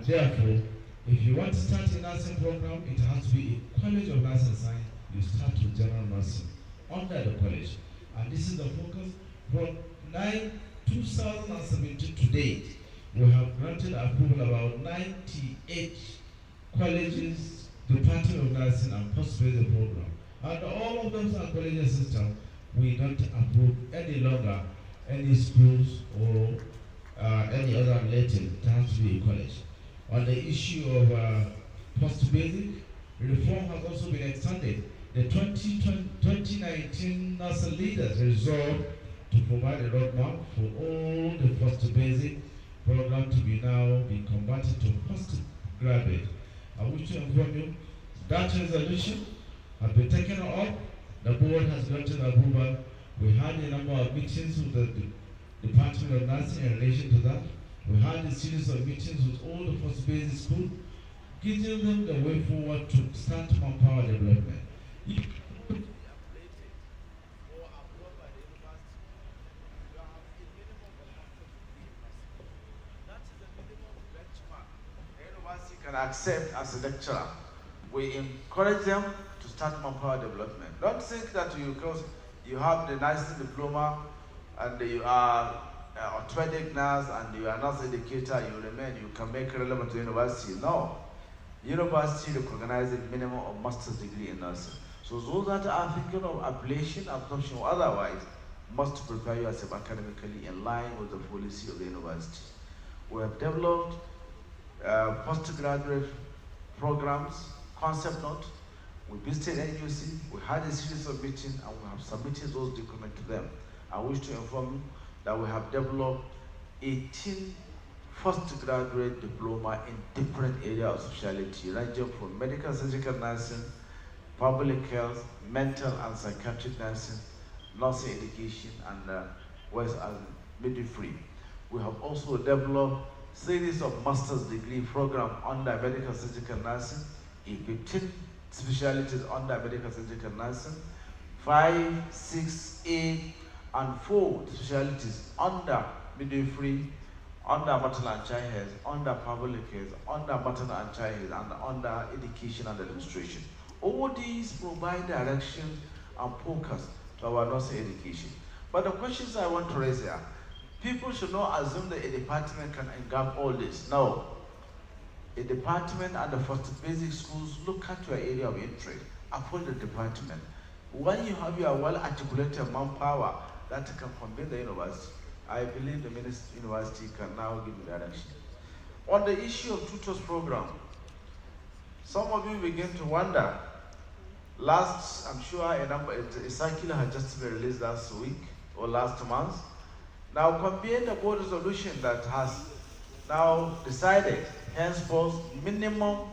And therefore, if you want to start a nursing program, it has to be a college of nursing science. You start with general nursing under the college. And this is the focus from 2017 to date. We have granted approval about 98 colleges, Department of Nursing and Postgraduate Program. And all of those are college systems. We don't approve any longer any schools or any other related. It has to be a college. On the issue of post-basic, reform has also been extended. The 2019 nursing leaders resolved to provide a roadmap for all the post-basic program to be converted to postgraduate. I wish to inform you that resolution has been taken up. The board has granted approval. We had a number of meetings with the Department of Nursing in relation to that. We had a series of meetings with all the post-basic schools, giving them the way forward to start manpower development. Can accept as a lecturer. We encourage them to start manpower development. Don't think that because you have the nursing diploma and you are orthopedic nurse and you are nurse educator, you can make relevant to university. No. University recognizes a minimum of master's degree in nursing. So those that are thinking of appellation, absorption, or otherwise must prepare yourself academically in line with the policy of the university. We have developed postgraduate programs, concept note. We visited NUC, we had a series of meetings, and we have submitted those documents to them. I wish to inform you that we have developed 18 postgraduate diploma in different areas of specialty, ranging from medical surgical nursing, public health, mental and psychiatric nursing, nursing education, and midwifery. We have also developed series of master's degree program under medical surgical nursing, 15 specialties under medical surgical nursing, 5, 6, 8, and 4 specialties under midwifery, under maternal and child health, under public health, under maternal and child health, and under education and administration. All these provide direction and focus to our nursing education. But the questions I want to raise here, people should not assume that a department can engulf all this. No. A department and the first basic schools look at your area of interest, appoint the department. When you have your well-articulated manpower that can convey the university, I believe the university can now give you direction. On the issue of tutors program, some of you begin to wonder. Last, I'm sure a circular had just been released last week or last month. Now, comparing the board resolution that has now decided, henceforth, minimum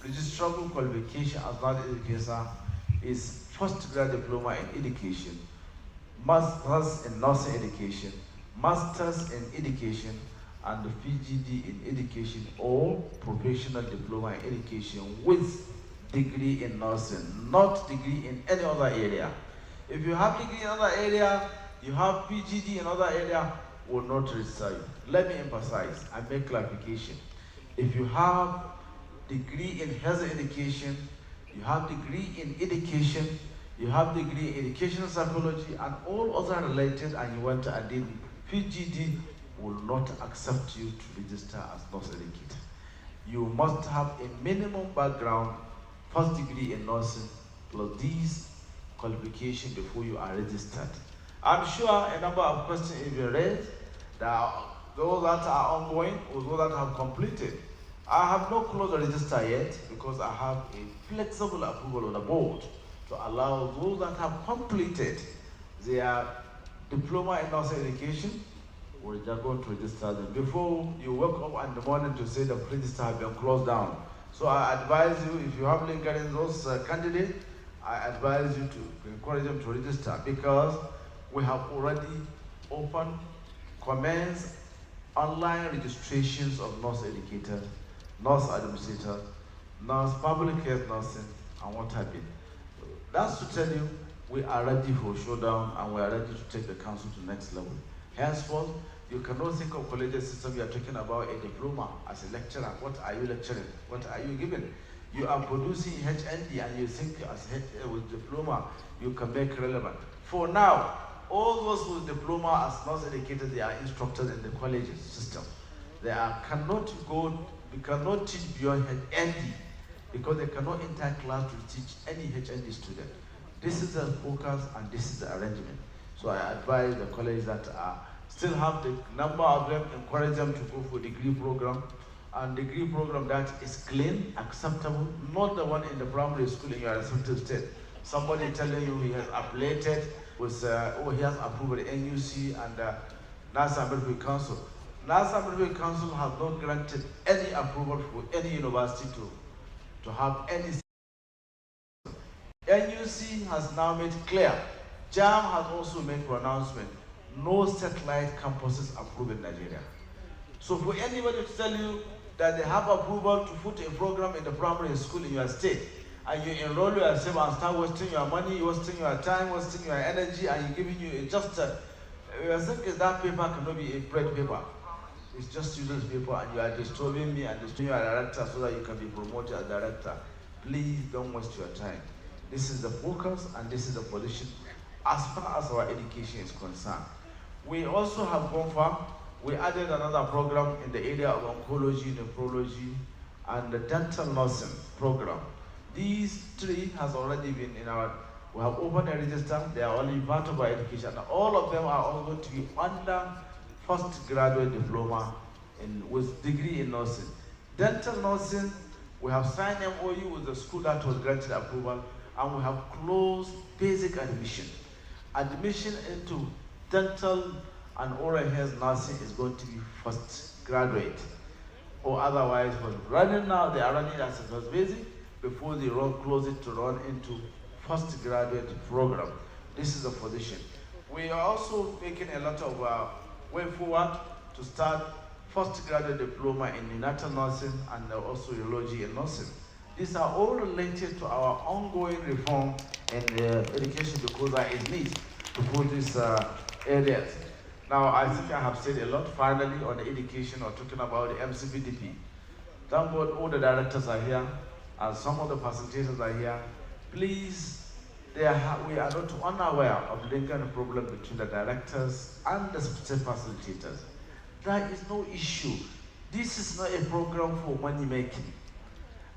registrable qualification as an educator is postgraduate diploma in education, master's in nursing education, master's in education, and the PGD in education or professional diploma in education with degree in nursing, not degree in any other area. If you have degree in other area, you have PGD in other area, will not register you. Let me emphasize and make clarification. If you have degree in health education, you have degree in education, you have degree in educational psychology and all other related, and you want to add in PGD, will not accept you to register as nurse educator. You must have a minimum background, first degree in nursing, plus these qualifications before you are registered. I'm sure a number of questions have been raised, that those that are ongoing or those that have completed. I have not closed the register yet because I have a flexible approval on the board to allow those that have completed their diploma in nursing education, we're just going to register them. Before you wake up in the morning to say the register has been closed down. So I advise you, if you have lingering those candidates, I advise you to encourage them to register because we have already opened, commenced online registrations of nurse educators, nurse administrators, nurse public health nursing, and what have you. That's to tell you, we are ready for showdown and we are ready to take the council to the next level. Henceforth, You cannot think of collegiate system, you are talking about a diploma as a lecturer. What are you lecturing? What are you giving? You are producing HND and you think with diploma you can make relevant. For now, all those with diploma are not educated, they are instructors in the college system. They cannot teach beyond HND because they cannot enter class to teach any HND student. This is the focus and this is the arrangement. So I advise the colleges that still have the number of them, encourage them to go for degree program, and degree program that is clean, acceptable, not the one in the primary school in your respective state. Somebody telling you he has updated with, he has approved NUC and NASA Midwifery Council. NASA Midwifery Council has not granted any approval for any university to have any. NUC has now made clear. JAM has also made pronouncement. No satellite campuses approved in Nigeria. So for anybody to tell you that they have approval to put a program in the primary school in your state, and you enroll yourself and start wasting your money, wasting your time, wasting your energy, and you're giving you you think that paper cannot be a bread paper. It's just useless paper, and you are disturbing me and disturbing your director so that you can be promoted as director. Please don't waste your time. This is the focus and this is the position as far as our education is concerned. We also have gone far. We added another program in the area of oncology, nephrology, and the dental nursing program. These three has already been we have opened a register. They are only part of our education. All of them are all going to be under postgraduate diploma with degree in nursing. Dental nursing, we have signed MOU with the school that was granted approval, and we have closed basic admission. Admission into dental and oral health nursing is going to be first graduate, or otherwise, running now, they are running as a first basic before they close it to run into first graduate program. This is the position. We are also making a lot of way forward to start first graduate diploma in neonatal nursing and also urology and nursing. These are all related to our ongoing reform in education because there is need to put these areas. Now, I think I have said a lot finally on education or talking about the MCPDP. Thank God all the directors are here and some of the facilitators are here. Please, we are not unaware of the lingering problem between the directors and the state facilitators. There is no issue. This is not a program for money making.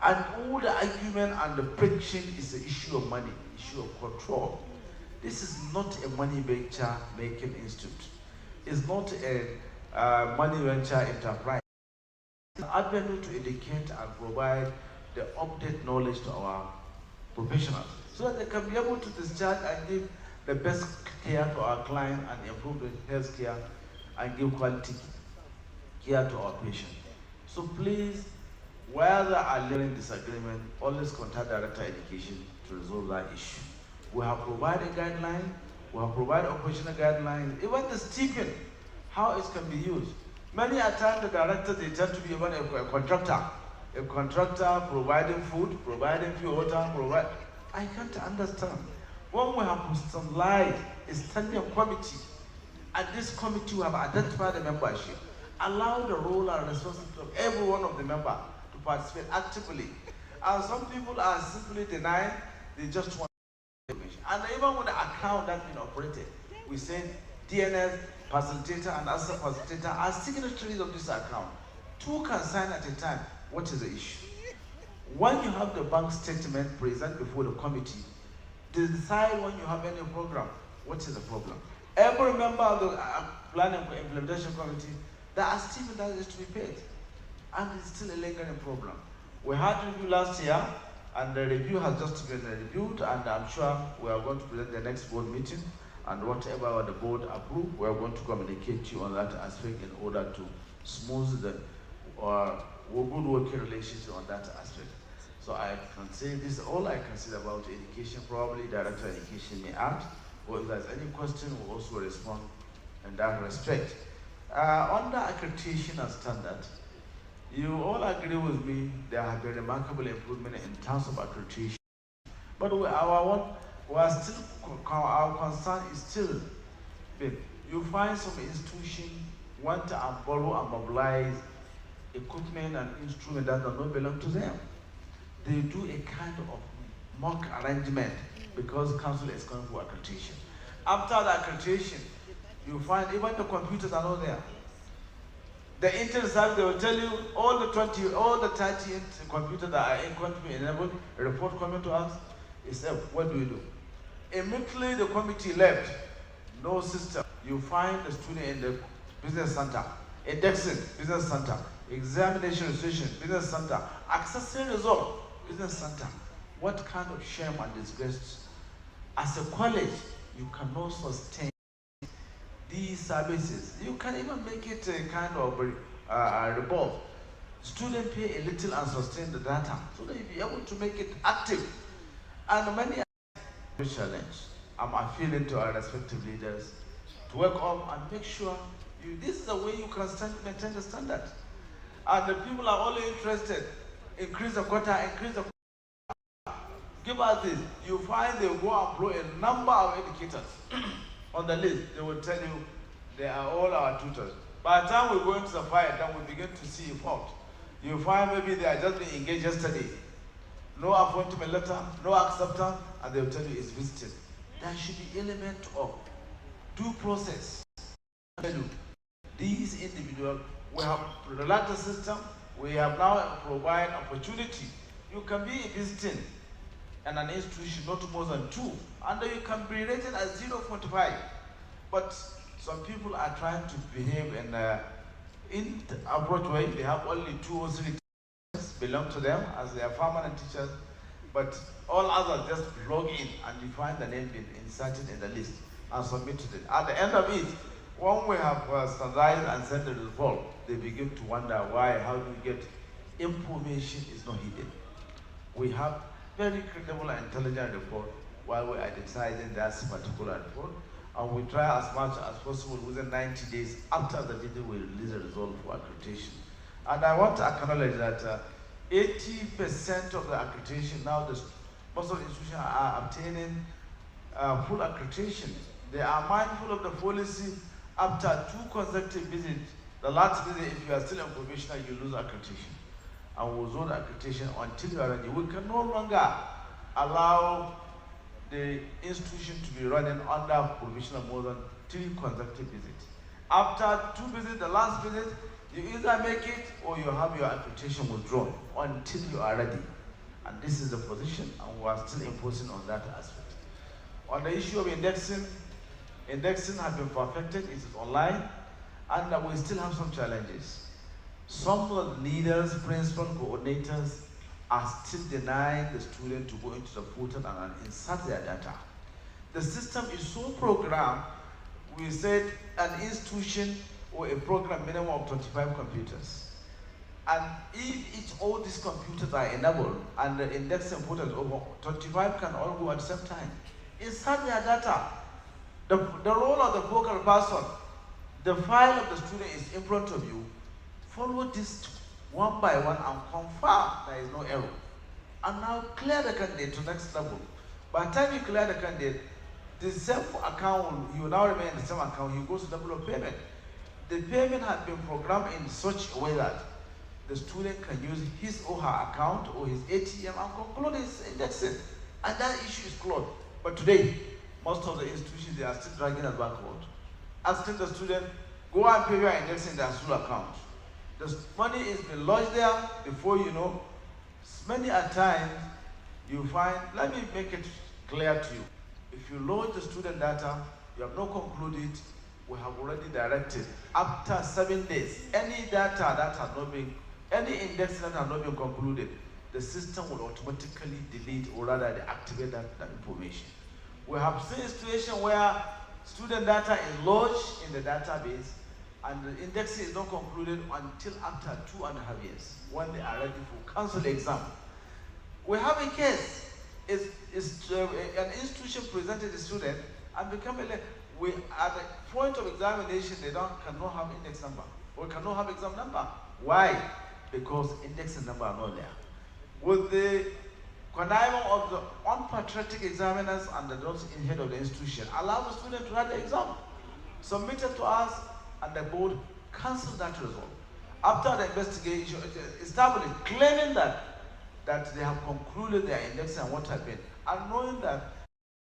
And all the argument and the friction is the issue of money, issue of control. This is not a money venture making institute. It's not a money venture enterprise. It's an avenue to educate and provide the update knowledge to our professionals so that they can be able to discharge and give the best care to our client and improve the health care and give quality care to our patients. So please, where there are learning disagreement, always contact Director of Education to resolve that issue. We have provided guidelines, we have provided operational guidelines, even the stipend, how it can be used. Many a time the directors, they tend to be even a contractor. A contractor providing food, providing pure water, I can't understand. When we have put some light, a standing committee, and this committee will have identified the membership, allow the role and responsibility of every one of the members to participate actively. And some people are simply denying, they just want information. And even with the account that's been operated, we say DNS, facilitator, and assistant facilitator are signatories of this account. Two can sign at a time. What is the issue? When you have the bank statement present before the committee, they decide when you have any program, what is the problem? Every member of the planning and implementation committee, there are still that is to be paid. And it's still a lingering problem. We had review last year, and the review has just been reviewed, and I'm sure we are going to present the next board meeting, and whatever the board approve, we are going to communicate to you on that aspect in order to smooth the good working relationship on that aspect. So I can say this is all I can say about education. Probably Director of Education may add, or if there's any question, we'll also respond in that respect. Under accreditation and standard, you all agree with me there have been remarkable improvement in terms of accreditation. But our concern is still big. You find some institutions, want to borrow and mobilize equipment and instruments that do not belong to them. They do a kind of mock arrangement because council is going for accreditation. After the accreditation, you find even the computers are not there. The internet service, they will tell you all the 30 computers that are in country enabled, a report coming to us, is what do we do? Immediately the committee left, no system. You find the student in the business center, indexing, business center, examination registration, business center, accessing result, business center. What kind of shame and disgrace? As a college, you cannot sustain these services. You can even make it a kind of revolve. Students pay a little and sustain the data so that you'll be able to make it active. And many challenge. I'm appealing to our respective leaders to work on and make sure this is the way you can maintain the standard. And the people are only interested, increase the quota, give us this. You find they go and blow a number of educators on the list. They will tell you they are all our tutors. By the time we go into the fight, then we begin to see fault. You find maybe they are just being engaged yesterday. No appointment letter, no acceptance, and they will tell you it's visited. There should be element of due process. These individuals, we have relaxed the system, we have now provided opportunity. You can be visiting and an institution not more than 2, and you can be rated as 0.5. But some people are trying to behave in the approach way. They have only 2 or 3 teachers belong to them as their permanent teachers, but all others just log in and you find the name being inserted in the list and submitted it. At the end of it, when we have standardized and sent the result, they begin to wonder why, how do we get information is not hidden. We have very credible and intelligent report while we are deciding that particular report, and we try as much as possible within 90 days after the video we release the result for accreditation. And I want to acknowledge that 80% of the accreditation now, most of the institutions are obtaining full accreditation. They are mindful of the policy. After 2 consecutive visits, the last visit, if you are still a provisional, you lose accreditation. And we'll zone accreditation until you are ready. We can no longer allow the institution to be running under provisional more than 3 consecutive visits. After 2 visits, the last visit, you either make it or you have your accreditation withdrawn until you are ready. And this is the position, and we are still imposing on that aspect. On the issue of indexing has been perfected, it is online, and we still have some challenges. Some of the leaders, principal coordinators are still denying the student to go into the portal and insert their data. The system is so programmed, we said an institution or a program minimum of 25 computers. And if all these computers are enabled and the indexing portal is over, 25 can all go at the same time. Insert their data. The role of the focal person, the file of the student is in front of you. Follow this one by one and confirm there is no error. And now clear the candidate to the next level. By the time you clear the candidate, the same account, you now remain in the same account, you go to the level of payment. The payment has been programmed in such a way that the student can use his or her account or his ATM and conclude his indexing. And that issue is closed. But today, most of the institutions, they are still dragging us backward. Asking the student, go and pay your indexing in their school account. The money is being lodged there before you know. Many a times, you find, let me make it clear to you. If you load the student data, you have not concluded, we have already directed. After 7 days, any data that has not been, any index that has not been concluded, the system will automatically delete or rather deactivate that information. We have seen a situation where student data is lodged in the database and the indexing is not concluded until after 2.5 years when they are ready for council exam. We have a case. An institution presented a student and become at the point of examination, they cannot have index number or cannot have exam number. Why? Because index number are not there. With the connivance of the unpatriotic examiners and those in head of the institution, allow the student to write the exam, submit it to us, and the board cancel that result. After the investigation, established, claiming that they have concluded their indexing and what have been, and knowing that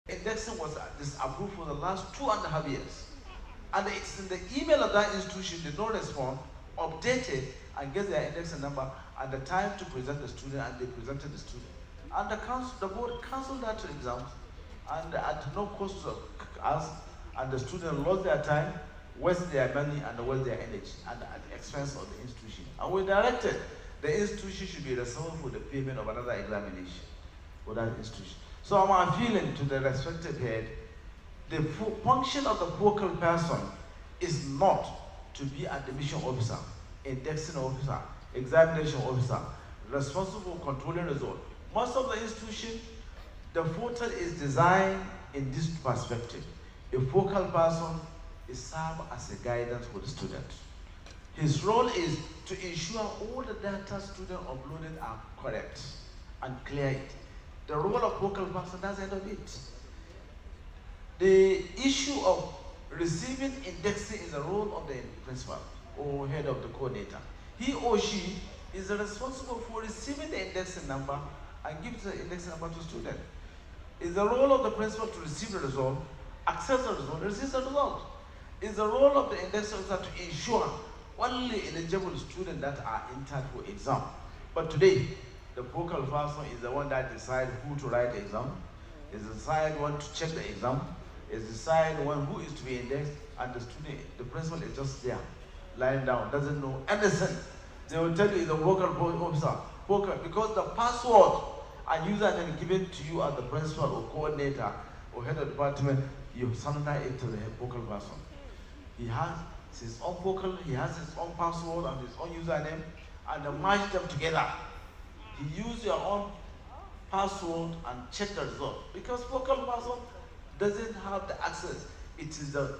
indexing was disapproved for the last 2.5 years. And it's in the email of that institution, they don't respond, updated, and get their indexing number and the time to present the student, and they presented the student. And the board canceled that exam, and at no cost to us, and the student lost their time, waste their money, and waste their energy, and at the expense of the institution. And we directed the institution should be responsible for the payment of another examination for that institution. So I'm appealing to the respective head, the function of the focal person is not to be an admission officer, indexing officer, examination officer, responsible for controlling results. Most of the institutions, the portal is designed in this perspective. A focal person is served as a guidance for the student. His role is to ensure all the data student uploaded are correct and clear it. The role of focal person, that's the end of it. The issue of receiving indexing is the role of the principal or head of the coordinator. He or she is responsible for receiving the indexing number and give the indexing number to student. It's the role of the principal to receive the result, access the result, receive the result. It's the role of the index officer to ensure only eligible students that are entered for exam. But today, the focal person is the one that decides who to write the exam, is decide one to check the exam, is decide one who is to be indexed, and the student, the principal is just there, lying down, doesn't know anything. They will tell you it's a focal officer, because the password and username given to you as the principal or coordinator or head of department, you surrender it to the focal person. He has his own focal, he has his own password and his own username, and they merge them together. You use your own password and check the result, because focal person doesn't have the access. It is the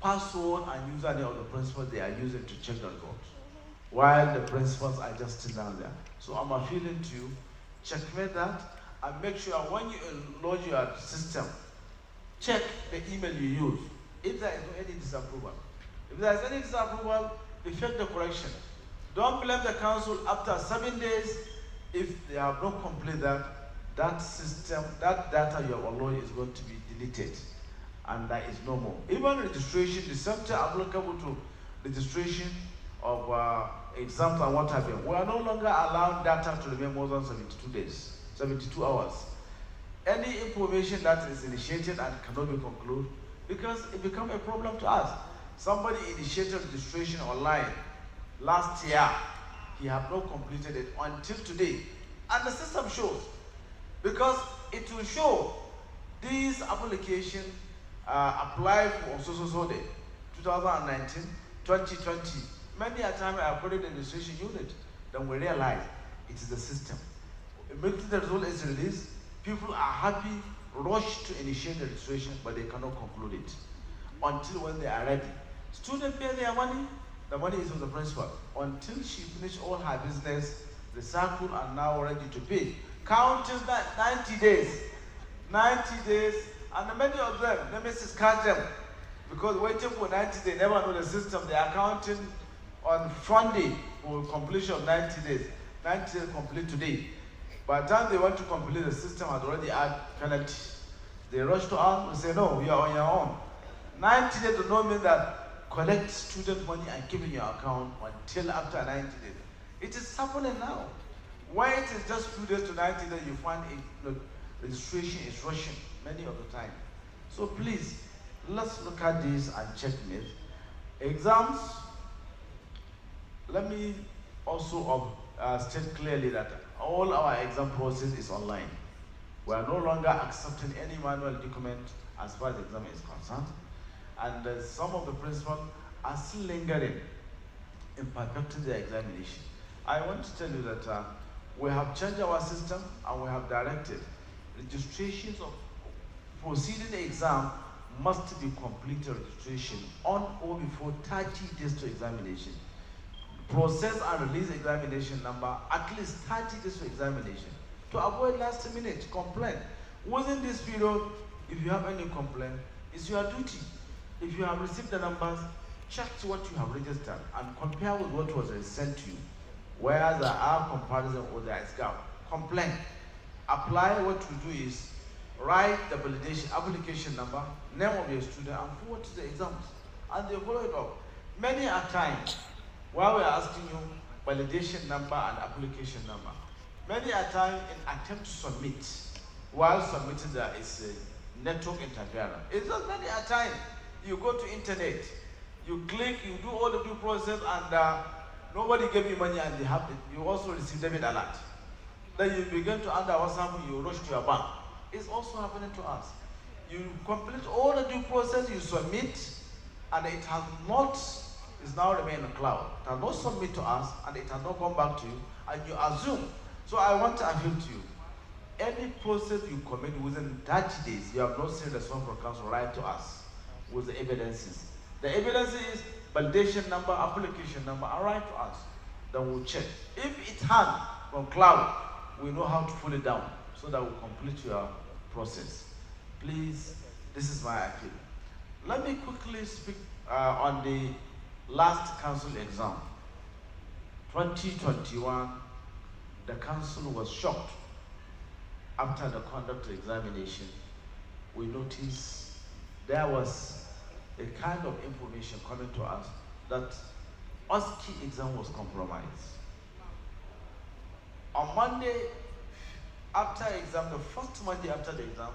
password and username of the principal they are using to check the result, while the principals are just sitting down there. So I'm appealing to you, checkmate that, and make sure when you load your system, check the email you use. If there is any disapproval. If there is any disapproval, effect the correction. Don't blame the council after 7 days. If they have not completed that system, that data you have allowed is going to be deleted, and that is no more. Even registration, the same thing applicable to registration of exams and what have you. We are no longer allowing data to remain more than 72 days, 72 hours. Any information that is initiated and cannot be concluded, because it becomes a problem to us. Somebody initiated registration online last year. He have not completed it until today. And the system shows, because it will show these applications applied for so day, 2019, 2020. Many a time I put it in the registration unit, then we realize it is the system. Immediately the result is released, people are happy, rush to initiate the registration, but they cannot conclude it until when they are ready. Students pay their money, the money is with the principal. Until she finishes all her business, the circle are now ready to pay. Counting that 90 days. 90 days, and many of them, let me catch them, because waiting for 90 days, never know the system. They are counting on Friday for completion of 90 days. 90 days complete today. By the time they want to complete, the system has already added penalty. They rush to us and say, no, you are on your own. 90 days does not mean that collect student money and keep in your account until after 90 days. It is happening now. Why it is just few days to 90 days, you find registration is rushing many of the time. So please, let's look at this and check this. Exams, let me also state clearly that all our exam process is online. We are no longer accepting any manual document as far as the exam is concerned. And some of the principals are still lingering in perfecting their examination. I want to tell you that we have changed our system and we have directed registrations of proceeding the exam must be completed registration on or before 30 days to examination. Process and release examination number at least 30 days to examination to avoid last minute complaint. Within this period, if you have any complaint, it's your duty. If you have received the numbers, check what you have registered and compare with what was sent to you. Where there are comparison or there is gap, complain. Apply. What you do is write the validation application number, name of your student, and forward to the exams, and they follow it up. Many a time, while we are asking you validation number and application number, many a time in attempt to submit, while submitting there is a network interference. It's just many a time you go to internet, you click, you do all the due process, and nobody gave you money, and you also receive debit alert. Then you begin to under what's happening, you rush to your bank. It's also happening to us. You complete all the due process, you submit, and it has not, it's now remain in the cloud. It has not submitted to us, and it has not gone back to you, and you assume. So I want to appeal to you. Any process you commit within 30 days, you have not seen the response from council, write to us with the evidences. The evidence is validation number, application number, and write to us. Then we'll check. If it's hand from cloud, we know how to pull it down so that we'll complete your process. Please, this is my appeal. Let me quickly speak on the last council exam. 2021, the council was shocked after the conduct examination. We noticed there was a kind of information coming to us that OSCE exam was compromised. On Monday, after exam, the first Monday after the exam,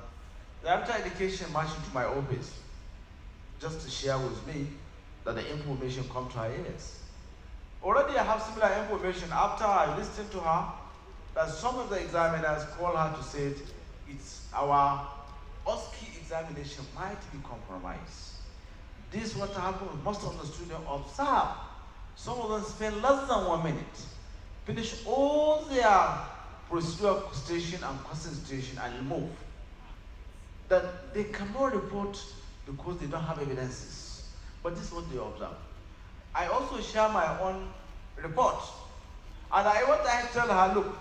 the After Education marched into my office just to share with me that the information come to her ears. Already I have similar information after I listened to her that some of the examiners called her to say it's our OSCE examination might be compromised. This what happened with most of the students observe. Some of them spend less than 1 minute, finish all their procedural station and question station and move. That they cannot report because they don't have evidences. But this is what they observe. I also share my own report. And I want to tell her, look,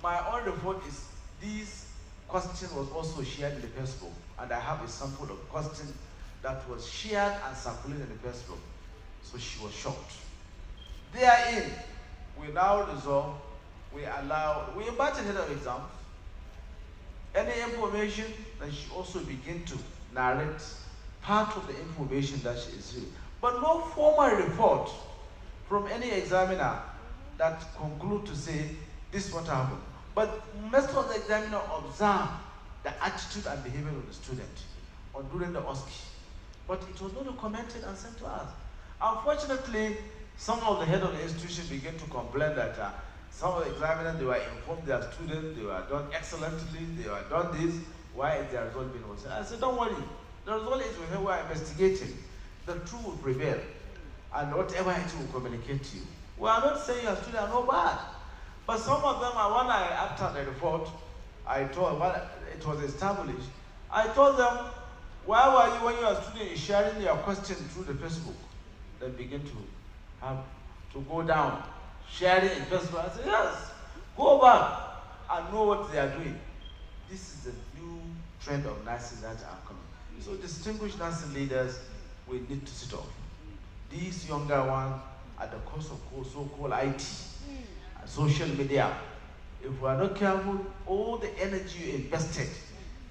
my own report is this question was also shared in the Facebook. And I have a sample of question that was shared and circulated in the Facebook. So she was shocked. Therein, we now resolve, we invite ahead of exams. Any information, then she also begin to narrate part of the information that she is reading. But no formal report from any examiner that conclude to say this is what happened. But most of the examiner observe the attitude and behavior of the student during the OSCE. But it was not documented and sent to us. Unfortunately, some of the head of the institution began to complain that some of the examiners, they were informed their students, they were done excellently, they were done this, why is their result being worse? I said, don't worry, the result is we are investigating. The truth will prevail, and whatever it will communicate to you. We are not saying your students are no bad, but some of them, after the report, I told, it was established, I told them, why were you, when your student is sharing your question through the Facebook, they begin to go down, sharing in Facebook? I said, yes, go back and know what they are doing. This is the new trend of nursing that are coming. So distinguished nursing leaders, we need to sit off. These younger ones, at the cost of so-called IT and social media, if we are not careful, all the energy you invested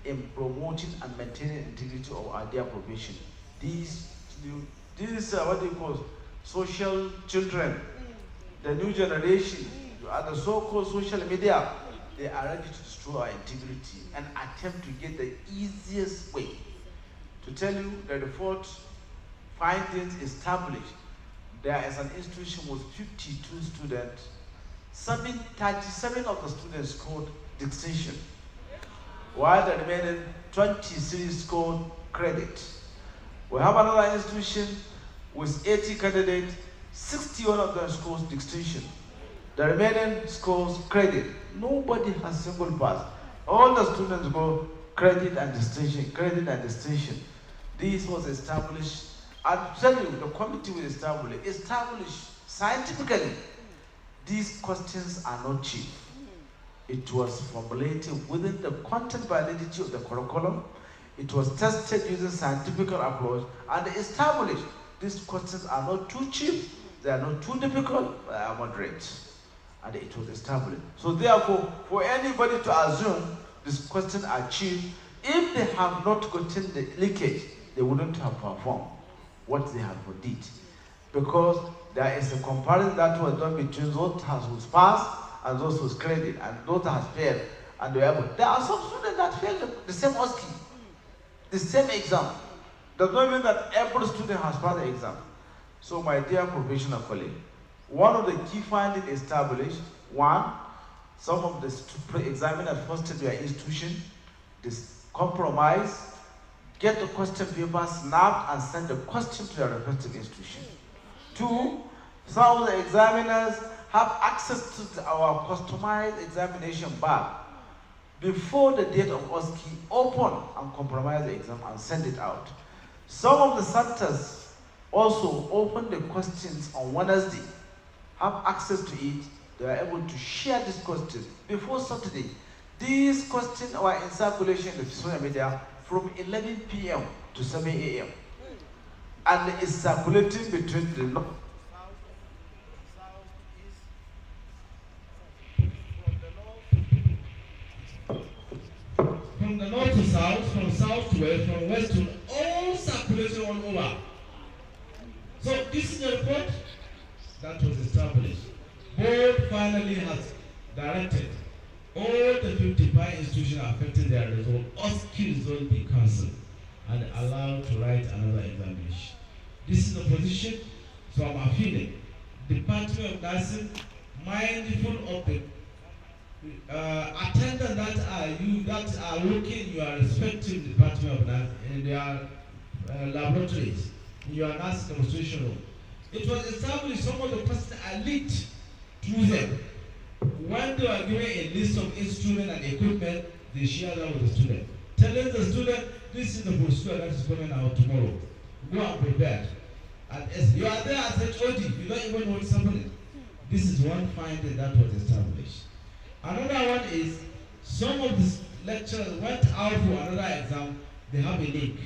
in promoting and maintaining integrity of our dear profession, these what they call social children, the new generation, the so-called social media, they are ready to destroy our integrity and attempt to get the easiest way. To tell you that the report findings established, there is an institution with 52 students, 37 of the students scored distinction, while the remaining 23 scored credit. We have another institution with 80 candidates, 61 of them scores distinction. The remaining scores credit. Nobody has single pass. All the students go credit and distinction, credit and distinction. This was established. I'll tell you, the committee was established scientifically. These questions are not cheap. It was formulated within the content validity of the curriculum. It was tested using scientific approach and established these questions are not too cheap, they are not too difficult, they are moderate. And it was established. So therefore, for anybody to assume these questions are cheap, if they have not gotten the leakage, they wouldn't have performed what they have did. Because there is a comparison that was done between those who passed and those who credit, and those that failed. And there are some students that failed the same OSCE, the same exam. Does not mean that every student has passed the exam. So my dear professional colleague, one of the key findings established, one, some of the examiners first to their institution, this compromise, get the question paper snapped and send the question to their respective institution. Two, some of the examiners have access to our customized examination bag before the date of OSCE, open and compromise the exam and send it out. Some of the centers also open the questions on Wednesday, have access to it, they are able to share these questions before Saturday. These questions are in circulation in the social media from 11 p.m. to 7 a.m. And it's circulating between the north, from the north to south, from south to west, from west to all circulation all over. So this is the report that was established. Board finally has directed all the 55 institutions affecting their result, OSCE result be cancelled and allowed to write another examination. This is the position, so I'm appealing. Department of Nursing, mindful of the attendants that are working in your respective department of nursing, in their laboratories, in your nursing demonstration room. It was established some of the questions are leaked to them. When they were given a list of instruments and equipment, they share that with the student, telling the student, this is the procedure that is coming out tomorrow. Go and prepare. And as you are there as HOD, you don't even know what's happening. This is one finding that was established. Another one is some of the lecturers went out for another exam, they have a leak.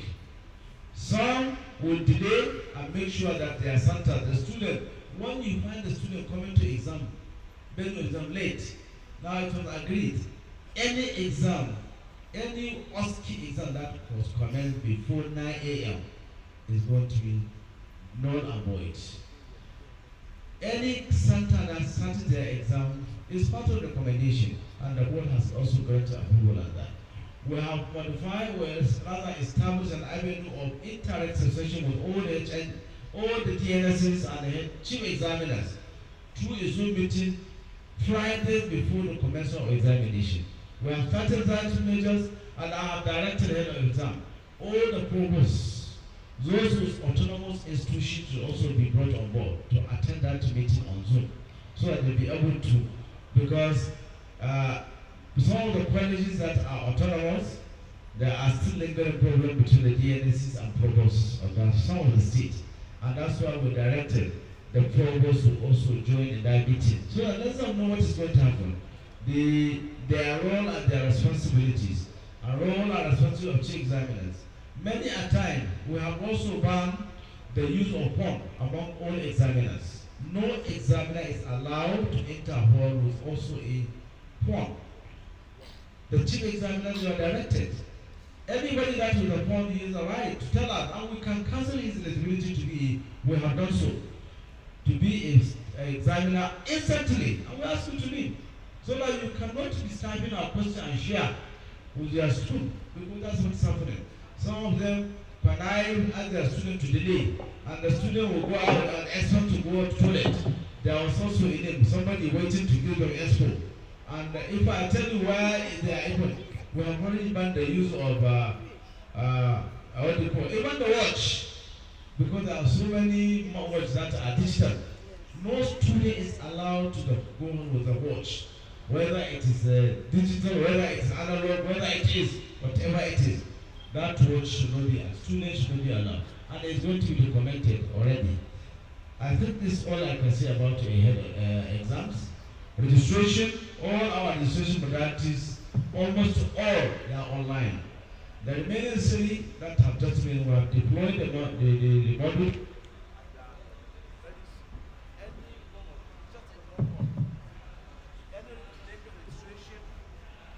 Some will delay and make sure that they are centered. The student, when you find the student coming to exam, then the exam late, now it was agreed, any exam, any OSCE exam that was commenced before 9 a.m. is going to be null and void. Any center that started their exam is part of the recommendation, and the board has also granted approval on that. We have modified, rather established an avenue of interactive session with all the DNSs and the chief examiners through a Zoom meeting Friday before the commencement of examination. We have started that measures, and I have directed the head of exam. All the provosts, those with autonomous institutions should also be brought on board to attend that meeting on Zoom, so that they'll be able to, because some of the colleges that are autonomous, there are still lingering problems between the DNSs and provosts of some of the states. And that's why we directed the provosts to also join in that meeting. So that let them know what is going to happen. Their role and their responsibilities, and role and responsibility of chief examiners. Many a time, we have also banned the use of phone among all examiners. No examiner is allowed to enter hall with also a phone. The chief examiners are directed. Anybody that with a phone is a right to tell us, and we can cancel his eligibility to be, we have done so, to be an examiner instantly, and we ask you to leave. So that you cannot be typing our question and share with your student, because that's what's happening. Some of them connive ask their student to delay, and the student will go out and expect to go to the toilet. There was also in them somebody waiting to give them expo. And if I tell you where they are able, we have already banned the use of what do you call it? Even the watch, because there are so many watches that are digital. No student is allowed to go with a watch, whether it is digital, whether it is analog, whether it is whatever it is. That watch should not be, students should not be allowed, and it's going to be documented already. I think this is all I can say about exams. Registration, all our registration modalities, almost all they are online. The remaining three that have just been, we have deployed the module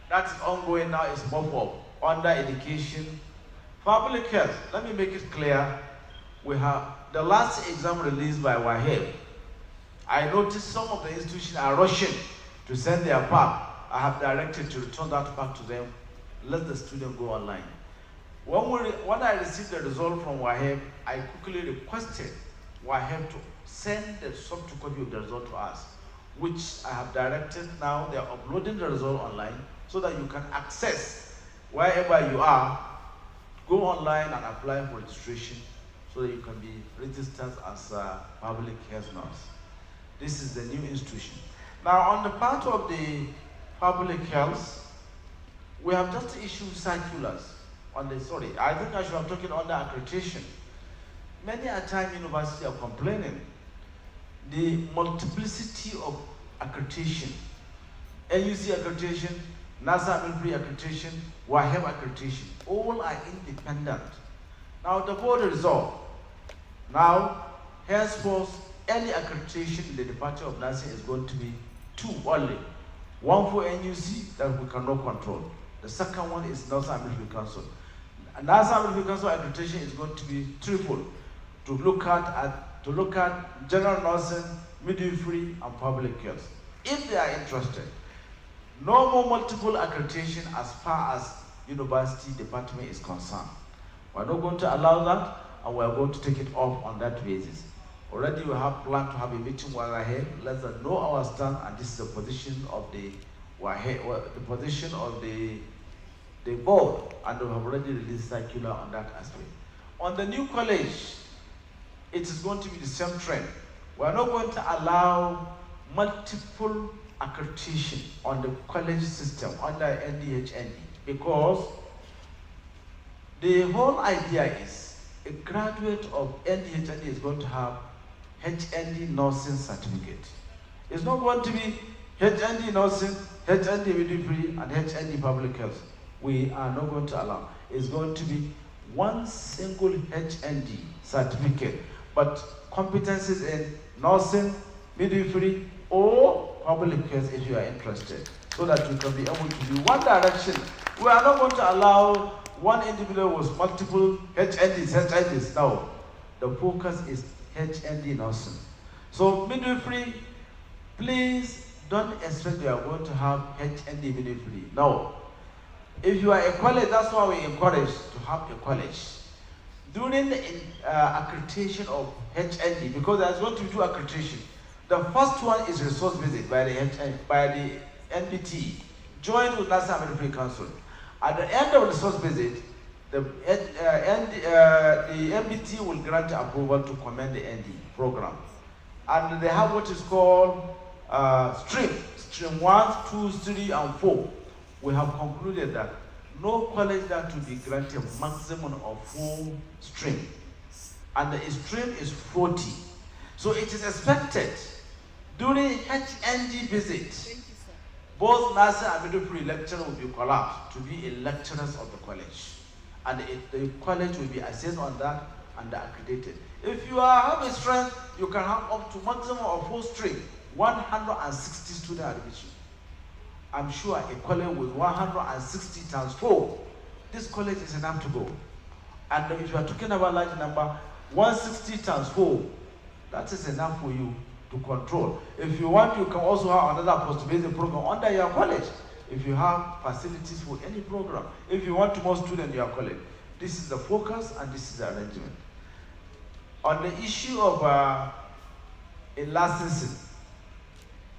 that is ongoing now is MOPOP, under education. Public health, let me make it clear, we have the last exam released by WAHEB. I noticed some of the institutions are rushing to send their pack. I have directed to return that pack to them, let the student go online. When I received the result from WAHEB, I quickly requested WAHEB to send the soft copy of the result to us, which I have directed now. They are uploading the result online so that you can access wherever you are, go online and apply for registration so that you can be registered as a public health nurse. This is the new institution. Now, on the part of the public health, we have just issued circulars on the, I think I should have taken under accreditation. Many a time universities are complaining the multiplicity of accreditation, LUC accreditation, NASA Midwifery accreditation, WAHEB accreditation, all are independent. Now the board resolved. Now, henceforth, any accreditation in the Department of Nursing is going to be two only. One for NUC that we cannot control. The second one is NASA Midwifery Council. NASA Midwifery Council accreditation is going to be triple to look at general nursing, midwifery, and public health. If they are interested, no more multiple accreditation as far as university department is concerned. We're not going to allow that, and we're going to take it off on that basis. Already we have planned to have a meeting with WAHEB. Let them know our stand, and this is the position of the WAHEB, the position of the board, and we have already released circular on that aspect. On the new college, it is going to be the same trend. We are not going to allow multiple accreditation on the college system under NDHND, because the whole idea is a graduate of NDHND is going to have HND nursing certificate. It's not going to be HND nursing, HND midwifery, and HND public health. We are not going to allow. It's going to be one single HND certificate, but competencies in nursing, midwifery, or public health if you are interested, so that you can be able to do one direction. We are not going to allow one individual with multiple HNDs. No, the focus is HND nursing. So midwifery, please don't expect you are going to have HND midwifery. No. If you are a college, that's why we encourage to have a college. During the accreditation of HND, because there's going to be two accreditation. The first one is resource visit by the NBT, joined with NASA Midwifery Council. At the end of the resource visit, the NBT will grant approval to commence the ND program. And they have what is called stream 1, 2, 3, and 4. We have concluded that no college that will be granted maximum of 4 streams. And the stream is 40. So it is expected during HND visit, both NASA and midwifery lecturers will be collapsed to be lecturers of the college. And the college will be assessed on that and accredited. If you have a strength, you can have up to maximum of 4 streams, 160 student admission. I'm sure a college with 160 times 4, this college is enough to go. And if you are talking about large number, 160 times 4, that is enough for you to control. If you want, you can also have another post-basic program under your college. If you have facilities for any program. If you want more students in your college. This is the focus and this is the arrangement. On the issue of licensing,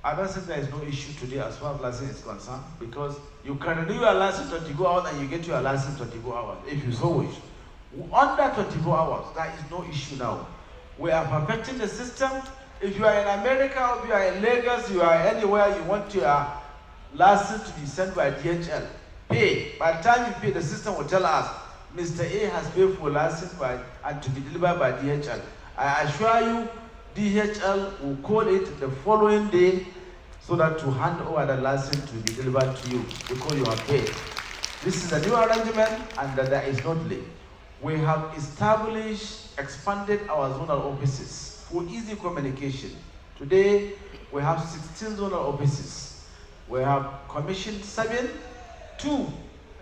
I don't think there is no issue today as far as license is concerned, because you can renew your license 24 hours and you get your license 24 hours if you so wish. Under 24 hours, there is no issue now. We are perfecting the system. If you are in America, if you are in Lagos, you are anywhere, you want your license to be sent by DHL, pay. By the time you pay, the system will tell us, Mr. A has paid for license and to be delivered by DHL. I assure you, DHL will call it the following day so that to hand over the license to be delivered to you because you have paid. This is a new arrangement and there is no delay. We have expanded our zonal offices for easy communication. Today, we have 16 zonal offices. We have commissioned 7 2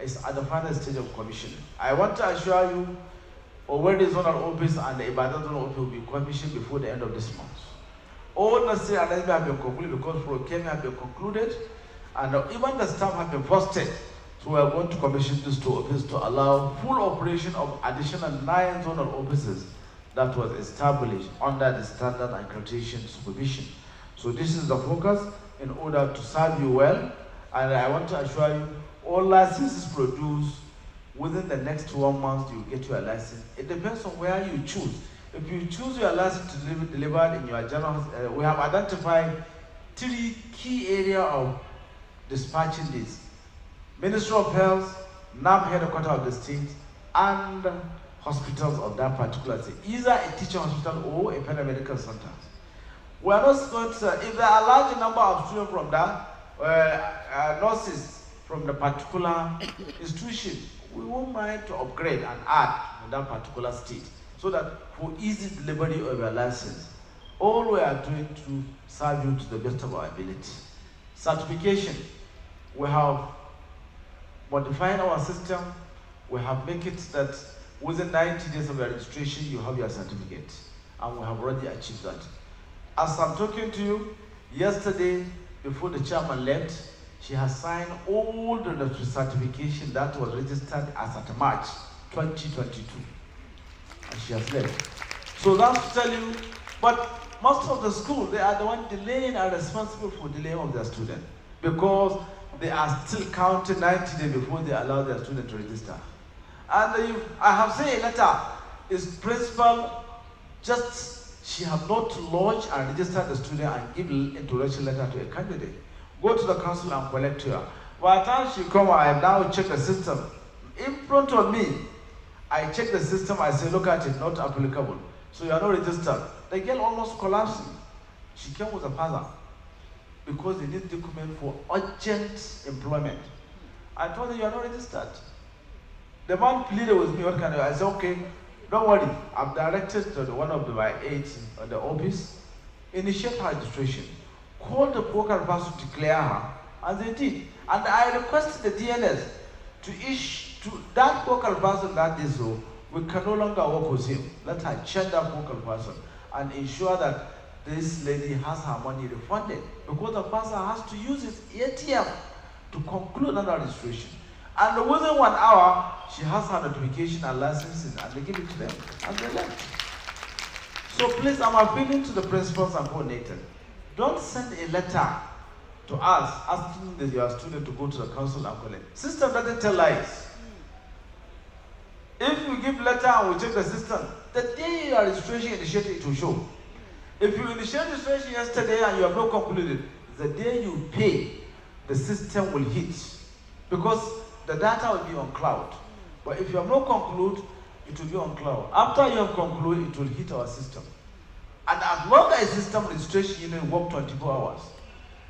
is at the final stage of commissioning. I want to assure you, already zonal office and the Ibadan zonal office will be commissioned before the end of this month. All necessary arrangements have been concluded because procurement have been concluded, and even the staff have been posted. So we are going to commission these 2 offices to allow full operation of additional 9 zonal offices that was established under the standard accreditation supervision. So this is the focus in order to serve you well, and I want to assure you, all licenses produced within the next 1 month, you get your license. It depends on where you choose. If you choose your license to be delivered in your general, we have identified 3 key areas of dispatching this: Ministry of Health, NAM headquarters of the state, and hospitals of that particular state, either a teaching hospital or a paramedical center. We are not going to, if there are a large number of students from that, nurses from the particular institution, we won't mind to upgrade and add in that particular state, so that for easy delivery of your license, all we are doing to serve you to the best of our ability. Certification, we have modified our system. We have made it that within 90 days of your registration, you have your certificate, and we have already achieved that. As I'm talking to you, yesterday, before the chairman left, she has signed all the certification that was registered as at March 2022, and she has left. So that's to tell you, but most of the schools, they are the one delaying and responsible for delay of their students, because they are still counting 90 days before they allow their student to register. And I have seen a letter, is principal, just she have not lodged and registered the student and give introduction letter to a candidate. Go to the council and collect her. By the time she come, I have now checked the system. In front of me, I check the system, I say, look at it, not applicable. So you are not registered. The girl almost collapsing. She came with a father because they need document for urgent employment. I told her, you are not registered. The man pleaded with me, what can I do? I said, okay, don't worry. I've directed to one of my aides at the office, initiate her registration. Call the focal person to clear her, and they did. And I requested the DNS to issue to that focal person that is so, we can no longer work with him. Let her change that focal person and ensure that this lady has her money refunded, because the person has to use his ATM to conclude another registration. And within 1 hour, she has her notification and licensing, and they give it to them, and they left. So please, I'm appealing to the principals and coordinators. Don't send a letter to us asking that your student to go to the council and collect. System doesn't tell lies. If you give letter and we check the system, the day your registration initiated, it will show. If you initiate registration yesterday and you have not concluded, the day you pay, the system will hit, because the data will be on cloud. But if you have not concluded, it will be on cloud. After you have concluded, it will hit our system. And as long as system registration unit work 24 hours,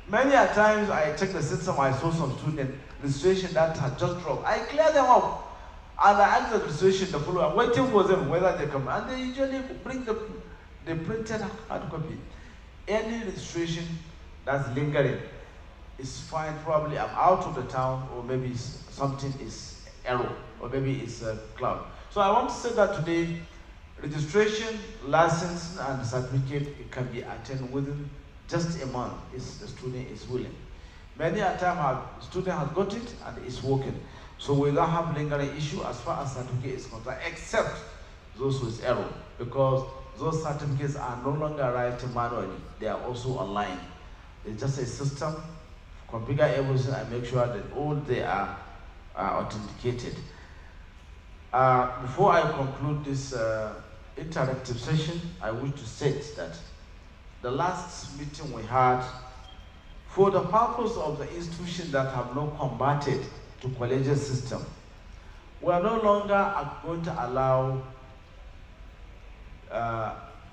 many a times I check the system, I saw some student registration that had just dropped. I clear them up, and I ask the registration the follow. I'm waiting for them whether they come, and they usually bring the printed hard copy. Any registration that's lingering is fine. Probably I'm out of the town, or maybe something is error, or maybe it's a cloud. So I want to say that today, registration, license, and certificate, it can be attained within just a month if the student is willing. Many a time the student has got it and is working. So we don't have lingering issue as far as certificate is concerned, except those with error, because those certificates are no longer written manually, they are also online. It's just a system, configure everything and make sure that all they are authenticated. Before I conclude this interactive session, I wish to state that the last meeting we had, for the purpose of the institutions that have not converted to collegiate system, we are no longer going to allow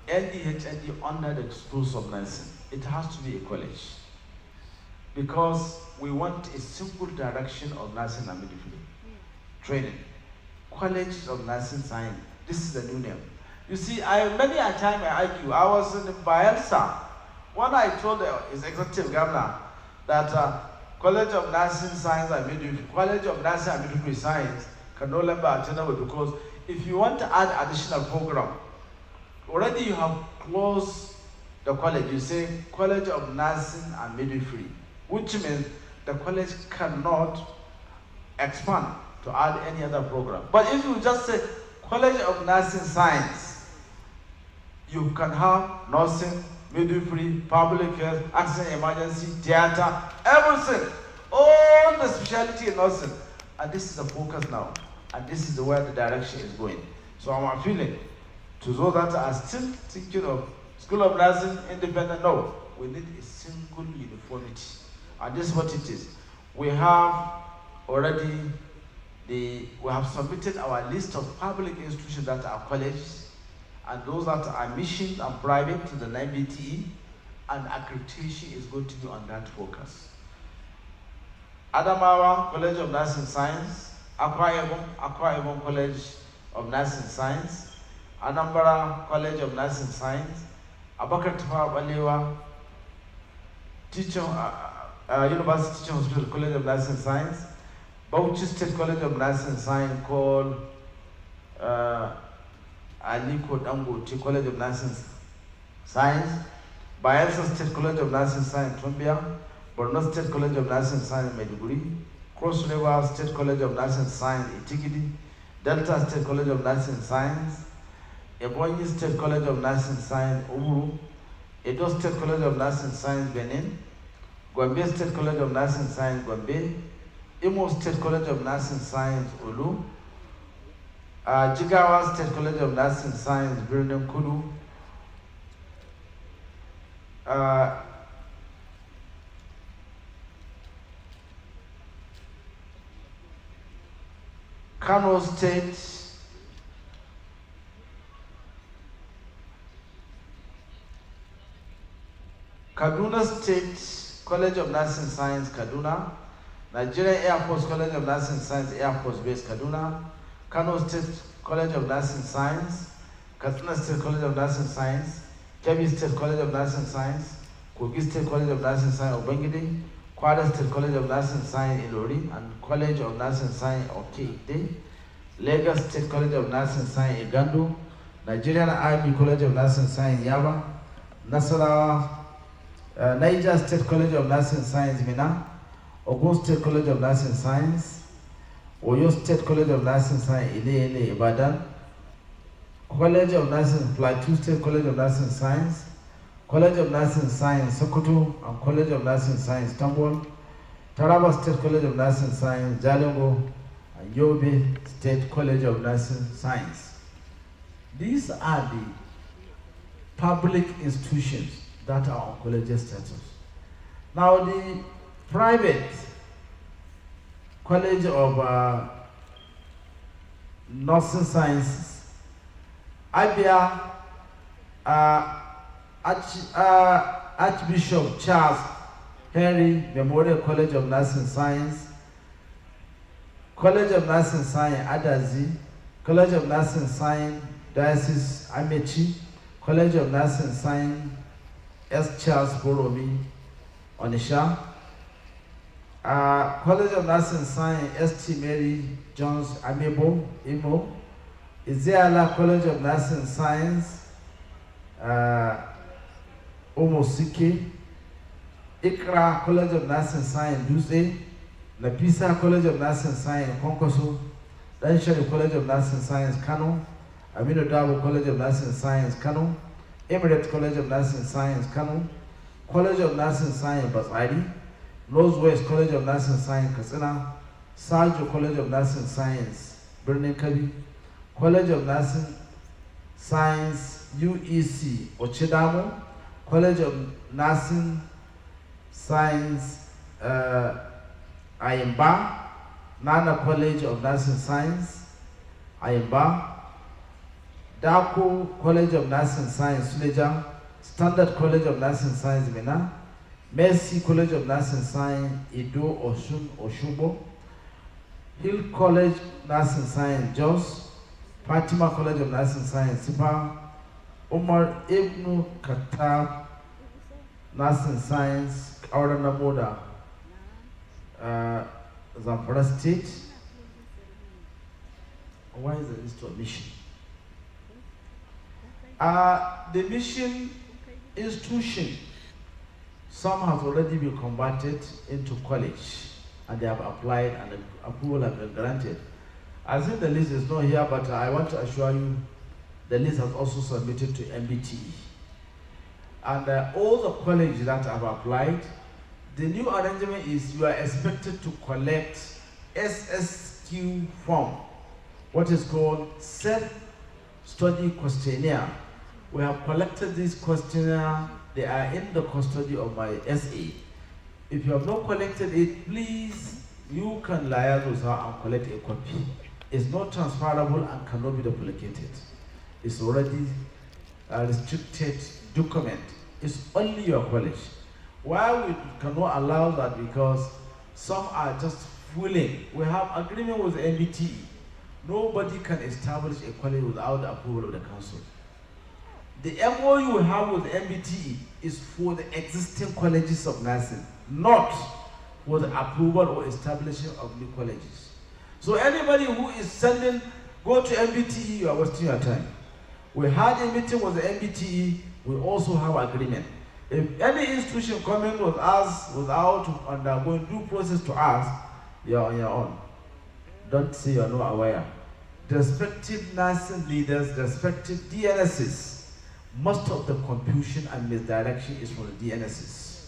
ND under the schools of nursing. It has to be a college, because we want a simple direction of nursing and midwifery training. College of Nursing Science, this is the new name. You see, many a time I argue. I was in Bayelsa when I told his executive governor that College of Nursing Science and Midwifery, College of Nursing and Midwifery Science can no longer attend because if you want to add additional program, already you have closed the college. You say College of Nursing and Midwifery, which means the college cannot expand to add any other program. But if you just say College of Nursing Science, you can have nursing, midwifery, public health, accident, emergency, theater, everything, all the specialty in nursing. And this is the focus now. And this is where the direction is going. So I'm appealing to those that are still thinking of School of Nursing, independent. No, we need a single uniformity. And this is what it is. We have already, we have submitted our list of public institutions that are colleges, and those that are mission and private to the NIBTE, and accreditation is going to be on that focus. Adamawa College of Nursing Science, Akwa Ibom College of Nursing Science, Anambra College of Nursing Science, Abakar Tafawa Balewa University Teaching Hospital College of Nursing Science, Bauchi State College of Nursing Science called Aliko Dangote College of Nursing Science, Bayelsa State College of Nursing Science Tumbia, Borno State College of Nursing Science Maiduguri, Cross River State College of Nursing Science Itigidi, Delta State College of Nursing Science, Ebonyi State College of Nursing Science Uburu, Edo State College of Nursing Science Benin, Gombe State College of Nursing Science Gombe, Imo State College of Nursing Science Olu, Jigawa State College of Nursing Science Birnin Kudu, Kano State Kaduna State College of Nursing Science Kaduna, Nigerian Air Force College of Nursing Science Air Force Base Kaduna, Kano State College of Nursing Science, Katsina State College of Nursing Science, Kebbi State College of Nursing Science, Kogi State College of Nursing Science Obangide, Kwara State College of Nursing Science Ilori, and College of Nursing Science Okide, Lagos State College of Nursing Science Igandu, Nigerian Army College of Nursing Science Yaba, Nasarawa Niger State College of Nursing Science Mina, Ogun State College of Nursing Science, Oyo State College of Nursing Science Ile Ibadan, College of Nursing Plateau State College of Nursing Science, College of Nursing Science Sokoto, and College of Nursing Science Tambol, Taraba State College of Nursing Science Jalingo, and Yobe State College of Nursing Science. These are the public institutions that are on collegiate status. Now the private College of Nursing Sciences, Abia Archbishop Charles Henry Memorial College of Nursing Science, College of Nursing Science Adazi, College of Nursing Science Diocese Amechi, College of Nursing Science S. Charles Boromi, Onisha, College of Nursing Science S.T. Mary Jones Amebo, Imo, Izeala College of Nursing Science, Omosike, Ikra College of Nursing Science Duse, Napisa College of Nursing Science Konkoso, Danshari College of Nursing Science Kano, Amino Dabo College of Nursing Science Kano, Emirates College of Nursing Science Kano, College of Nursing Science Basari, Northwest College of Nursing Science Katsina, Sajo College of Nursing Science Birnin Kabi, College of Nursing Science UEC Ochidamo, College of Nursing Science Ayimba, Nana College of Nursing Science Ayimba, Dako College of Nursing Science Suleja, Standard College of Nursing Science Mina, Mercy College of Nursing Science Edo Osun Oshubo, Hill College Nursing Science Jos, Fatima College of Nursing Science Sipa, Umar Ibn Khattab Nursing Science Aurana Moda, Zamfara State. Why is the list of mission? The mission institution, some have already been converted into college and they have applied and the approval has been granted. I think the list is not here, but I want to assure you the list has also submitted to MBTE. And all the colleges that have applied, the new arrangement is you are expected to collect SSQ form, what is called self-study questionnaire. We have collected this questionnaire. They are in the custody of my SA. If you have not collected it, please, you can liaise with her and collect a copy. It's not transferable and cannot be duplicated. It's already a restricted document. It's only your college. Why we cannot allow that? Because some are just fooling. We have agreement with the MBTE. Nobody can establish a college without the approval of the council. The MOU we have with the MBTE is for the existing colleges of nursing, not for the approval or establishment of new colleges. So anybody who is sending, go to MBTE, you are wasting your time. We had a meeting with the MBTE, we also have agreement. If any institution coming with us without undergoing due process to us, you are on your own. Don't say you are not aware. The respective nursing leaders, the respective DNSs, most of the confusion and misdirection is from the DNSs.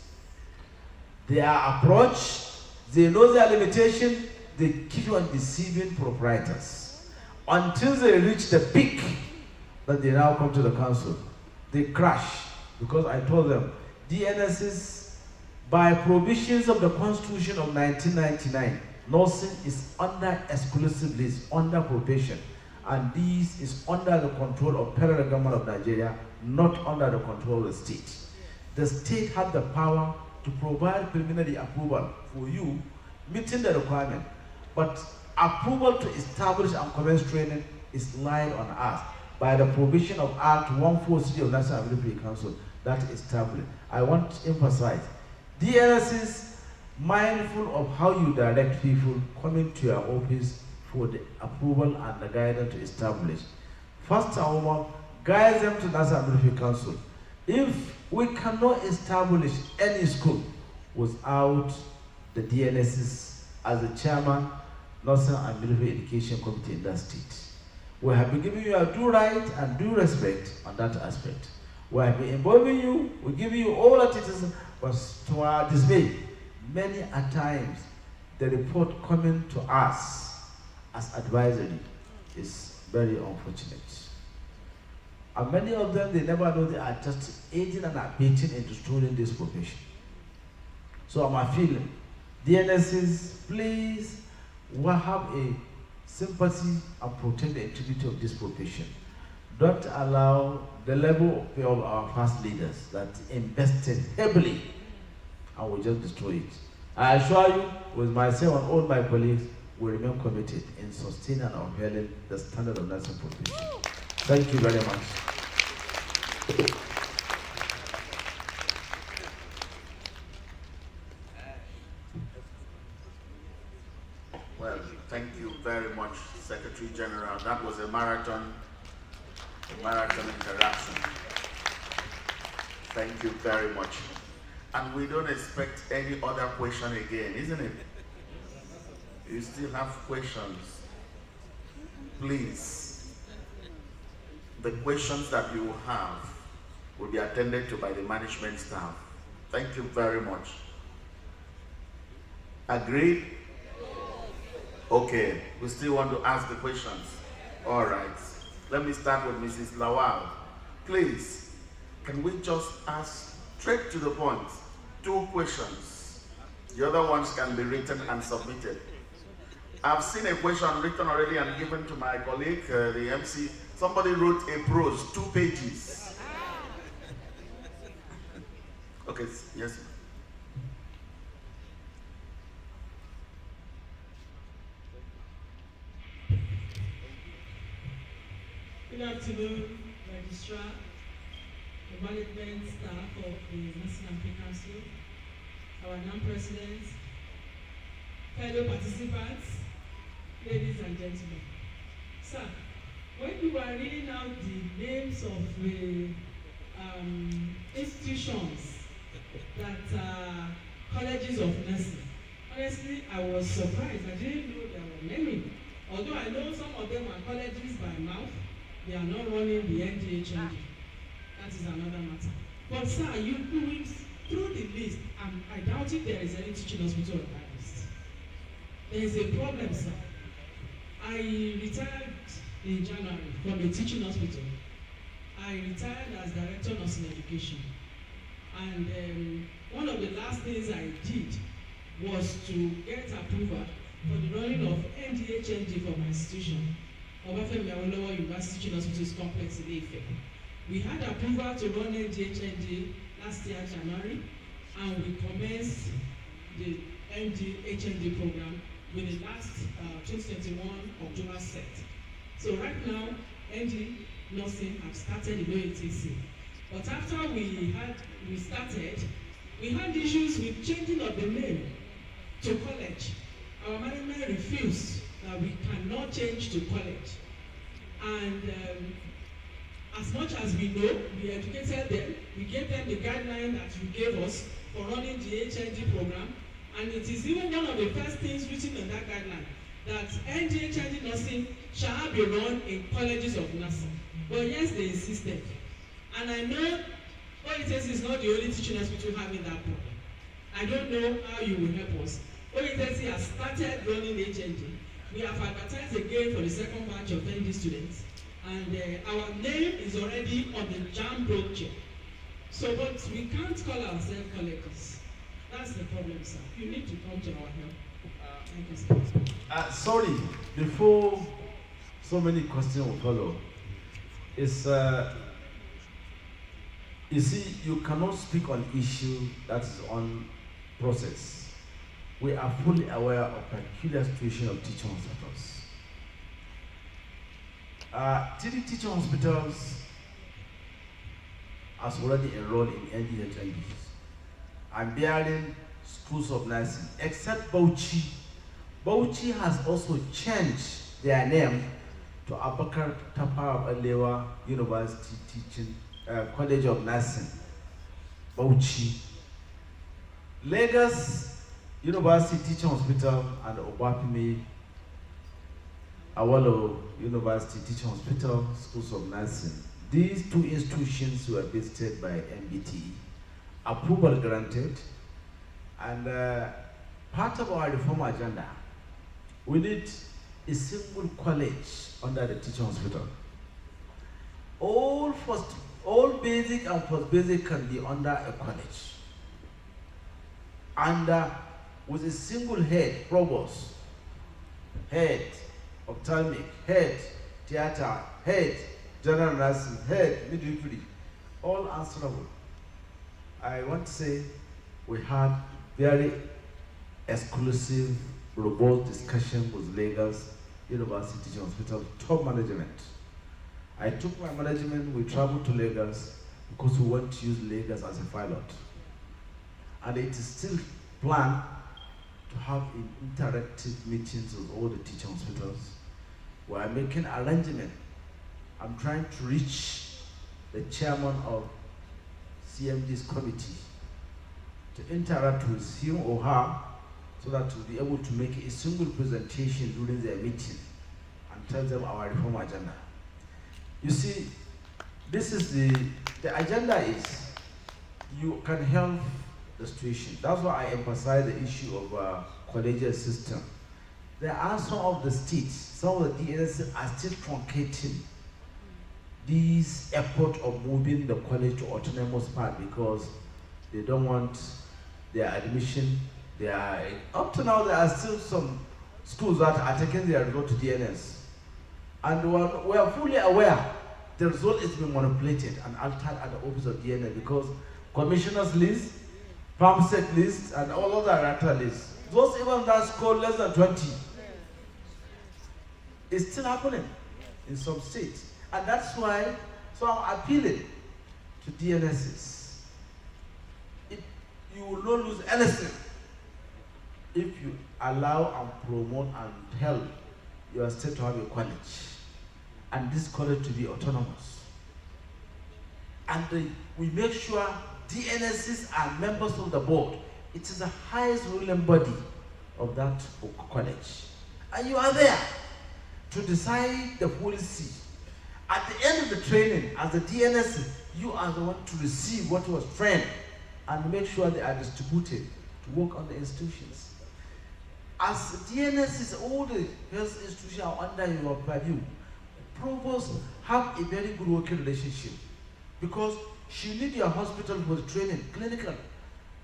Their approach, they know their limitation, they keep on deceiving proprietors until they reach the peak that they now come to the council. They crash because I told them DNSs, by provisions of the Constitution of 1999, nursing is under exclusive list, under probation, and this is under the control of federal government of Nigeria, not under the control of the state. The state had the power to provide preliminary approval for you, meeting the requirement, but approval to establish and commence training is lying on us by the provision of Act 143 of National Midwifery Council that is established. I want to emphasize, DNSs, mindful of how you direct people coming to your office for the approval and the guidance to establish. First and foremost, guide them to National Midwifery Council. If we cannot establish any school without the DNSs as the chairman, Nursing and Midwifery Education Committee in that state, we have been giving you a due right and due respect on that aspect. We have been involving you, we give you all that it is, but to our dismay, many a times the report coming to us as advisory is very unfortunate. And many of them, they never know they are just aiding and abetting in destroying this profession. So I'm appealing, DNSs, please, we have a sympathy and protect the integrity of this profession. Don't allow the level of our past leaders that invested heavily and will just destroy it. I assure you, with myself and all my colleagues, we remain committed in sustaining and upholding the standard of nursing profession. Thank you very much. Well, thank you very much, Secretary General. That was a marathon interaction. Thank you very much. And we don't expect any other question again, isn't it? You still have questions? Please, the questions that you have will be attended to by the management staff. Thank you very much. Agreed? Okay, we still want to ask the questions. All right. Let me start with Mrs. Lawal. Please, can we just ask straight to the point, 2 questions. The other ones can be written and submitted. I've seen a question written already and given to my colleague, the MC. Somebody wrote a prose, 2 pages. Okay, yes. Good afternoon, Registrar, the management staff of the National Midwifery Council, our non-presidents, fellow participants, ladies and gentlemen. Sir, when you were reading out the names of the institutions that are colleges of nursing, honestly, I was surprised. I didn't know there were many. Although I know some of them are colleges by mouth, they are not running the NDHND. That is another matter. But sir, you went through the list, and I doubt if there is any teaching hospital on that list. There is a problem, sir. I retired in January from a teaching hospital. I retired as Director of Nursing Education. And one of the last things I did was to get approval for the running of NDHND for my institution, Obafemi Awolowo University Teaching Hospitals Complex in Ife. We had approval to run NDHND last year, January, and we commenced the NDHND program with the last 2021 October set. So right now, ND nursing have started in OATC. But after we started, we had issues with changing of the name to college. Our management refused that we cannot change to college. And as much as we know, we educated them, we gave them the guideline that you gave us for running the HND program, and it is even one of the first things written in that guideline that NDHND nursing shall be run in colleges of nursing. But yes, they insisted. And I know OETC is not the only teaching hospital having that problem. I don't know how you will help us. OETC has started running HND. We have advertised again for the second batch of ND students. And our name is already on the JAM brochure. So, but we can't call ourselves collectors. That's the problem, sir. You need to come to our help. Thank you, sir. Sorry, before so many questions will follow, you see, you cannot speak on issue that is on process. We are fully aware of peculiar situation of teaching hospitals. Teaching hospitals has already enrolled in NDHNDs and bearing schools of nursing, except Bauchi. Bauchi has also changed their name to Abakar Tafawa Balewa University Teaching College of Nursing, Bauchi. Lagos University Teaching Hospital and Obafemi Awolowo University Teaching Hospital, Schools of Nursing. These two institutions were visited by MBTE, approval granted, and part of our reform agenda, we need a single college under the teaching hospital. All basic and post basic can be under a college. And with a single head, provost, head ophthalmic, head theater, head general nursing, head midwifery, all answerable. I want to say we had very exclusive, robust discussion with Lagos University Teaching Hospital top management. I took my management, we traveled to Lagos because we want to use Lagos as a pilot. And it is still planned to have interactive meetings with all the teaching hospitals. We are making arrangement. I'm trying to reach the chairman of CMD's committee to interact with him or her so that we'll be able to make a single presentation during their meeting and tell them our reform agenda. You see, this is the agenda is you can help the situation. That's why I emphasize the issue of collegiate system. There are some of the states, some of the DNS are still truncating this effort of moving the college to autonomous part because they don't want their admission. Up to now, there are still some schools that are taking their result to DNS. And we are fully aware the result is being manipulated and altered at the office of DNS because commissioners list, PAMSEC list, and all other director lists. Those even that score less than 20. It's still happening in some states. And that's why, so I'm appealing to DNSs. You will not lose anything if you allow and promote and help your state to have a college, and this college to be autonomous. And we make sure DNSs are members of the board. It is the highest ruling body of that college. And you are there to decide the policy. At the end of the training, as the DNS, you are the one to receive what was trained and make sure they are distributed to work on the institutions. As DNSs, all the health institutions are under your purview. Provosts have a very good working relationship because she need your hospital for the training, clinical.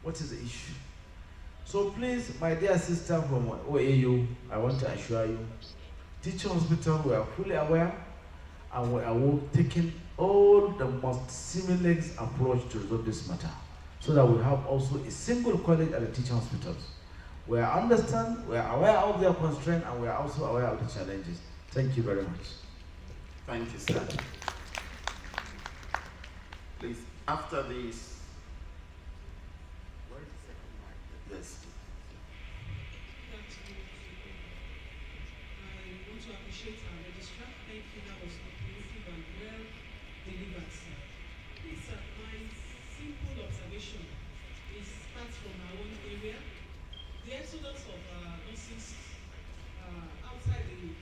What is the issue? So please, my dear sister from OAU, I want to assure you, teaching hospital, we are fully aware and we are taking all the most seamless approach to resolve this matter so that we have also a single college at the teaching hospitals. We understand, we are aware of their constraints, and we are also aware of the challenges. Thank you very much. Thank you, sir. Please, after this, where is the second mic? Yes. I want to appreciate our registrar. Thank you, that was comprehensive and well delivered, sir. Please, sir, my simple observation is starts from our own area. The exodus of nurses outside the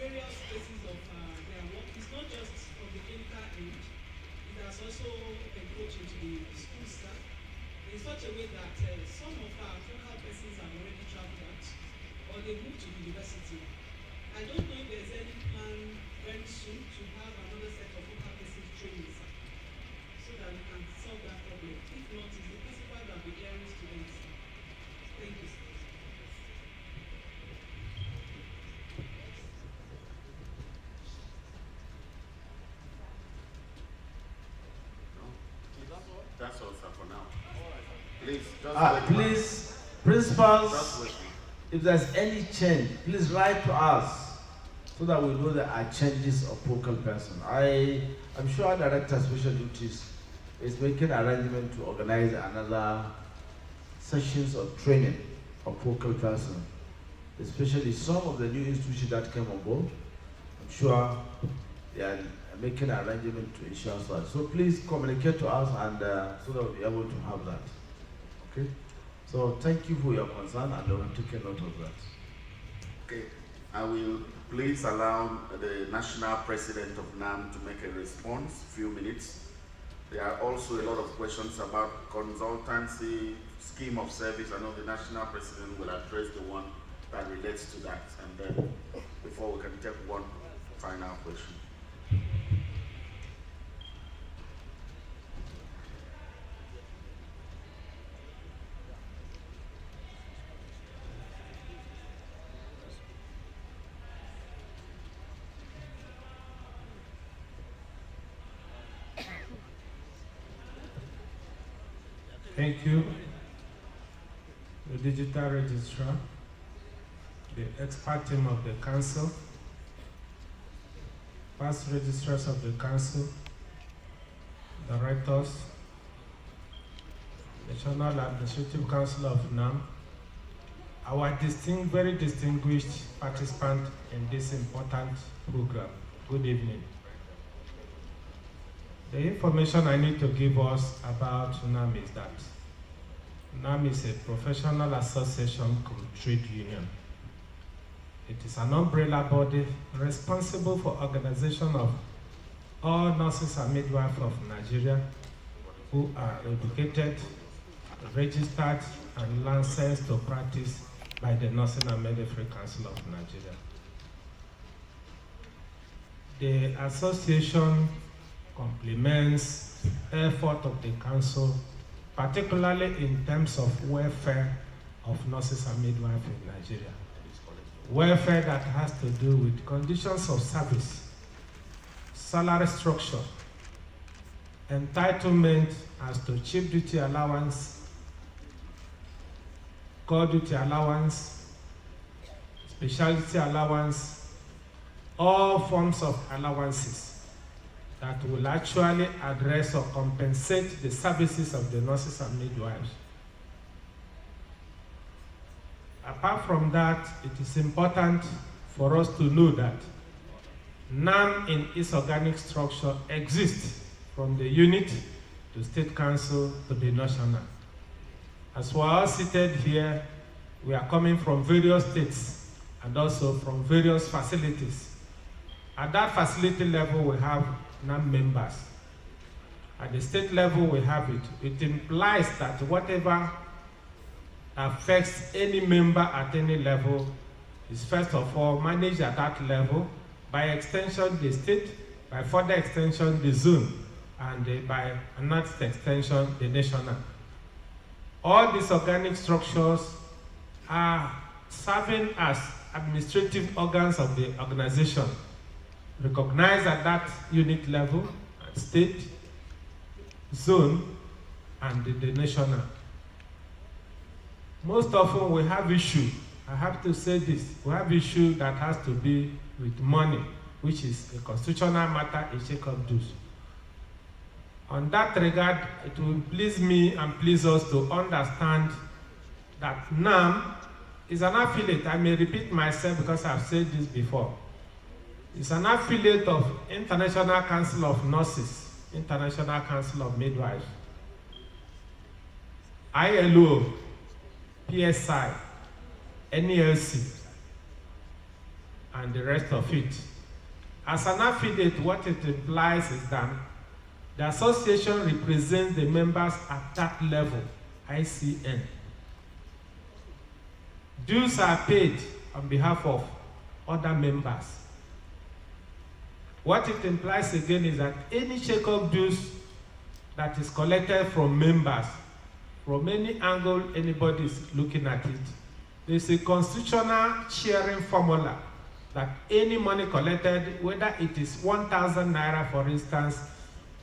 various spaces of their work is not just from the clinical end, it has also encroached into the school staff in such a way that some of our focal persons have already traveled out or they moved to university. I don't know if there's any plan very soon to have another set of focal persons trainings so that we can solve that problem. If not, it's the principal that will be hearing students. Thank you, sir. That's all, sir, for now. Please, just Please, principals, just wait. if there's any change, please write to us so that we know there are changes of focal person. I'm sure Director of Special Duties is making arrangement to organize another sessions of training of focal person, especially some of the new institutions that came on board. I'm sure they are making an arrangement to ensure that. So please communicate to us and so that we'll be able to have that. Okay? So thank you for your concern and we'll take a note of that. Okay, I will please allow the National President of NAM to make a response, few minutes. There are also a lot of questions about consultancy, scheme of service. I know the National President will address the one that relates to that, and then before we can take one final question. Thank you, the digital registrar, the expert team of the council, past registrars of the council, directors, National Administrative Council of NAM, our very distinguished participant in this important program. Good evening. The information I need to give us about NAM is that NAM is a professional association cum trade union. It is an umbrella body responsible for organization of all nurses and midwives of Nigeria who are educated, registered, and licensed to practice by the Nursing and Midwifery Council of Nigeria. The association complements effort of the council, particularly in terms of welfare of nurses and midwives in Nigeria. Welfare that has to do with conditions of service, salary structure, entitlement as to chief duty allowance, core duty allowance, specialty allowance, all forms of allowances that will actually address or compensate the services of the nurses and midwives. Apart from that, it is important for us to know that NAM in its organic structure exists from the unit to state council to the national. As we are all seated here, we are coming from various states and also from various facilities. At that facility level, we have NAM members. At the state level, we have it. It implies that whatever affects any member at any level is first of all managed at that level, by extension the state, by further extension the zone, and by another extension the national. All these organic structures are serving as administrative organs of the organization, recognized at that unit level, at state, zone, and the national. Most often we have issue, I have to say this, we have issue that has to be with money, which is a constitutional matter, a check-up dues. On that regard, it will please me and please us to understand that NAM is an affiliate. I may repeat myself because I've said this before. It's an affiliate of International Council of Nurses, International Council of Midwives, ILO, PSI, NELC, and the rest of it. As an affiliate, what it implies is that the association represents the members at that level, ICN. Dues are paid on behalf of other members. What it implies again is that any check-up dues that is collected from members, from any angle anybody is looking at it, there's a constitutional sharing formula that any money collected, whether it is 1,000 naira for instance,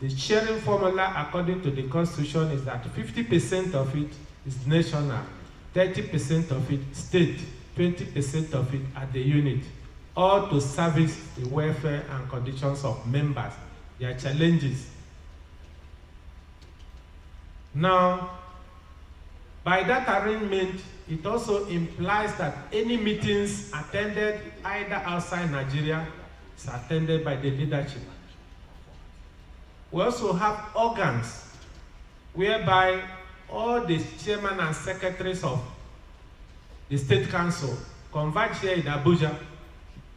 the sharing formula according to the constitution is that 50% of it is national, 30% of it state, 20% of it at the unit, all to service the welfare and conditions of members, their challenges. Now, by that arrangement, it also implies that any meetings attended either outside Nigeria is attended by the leadership. We also have organs whereby all the chairmen and secretaries of the state council converge here in Abuja.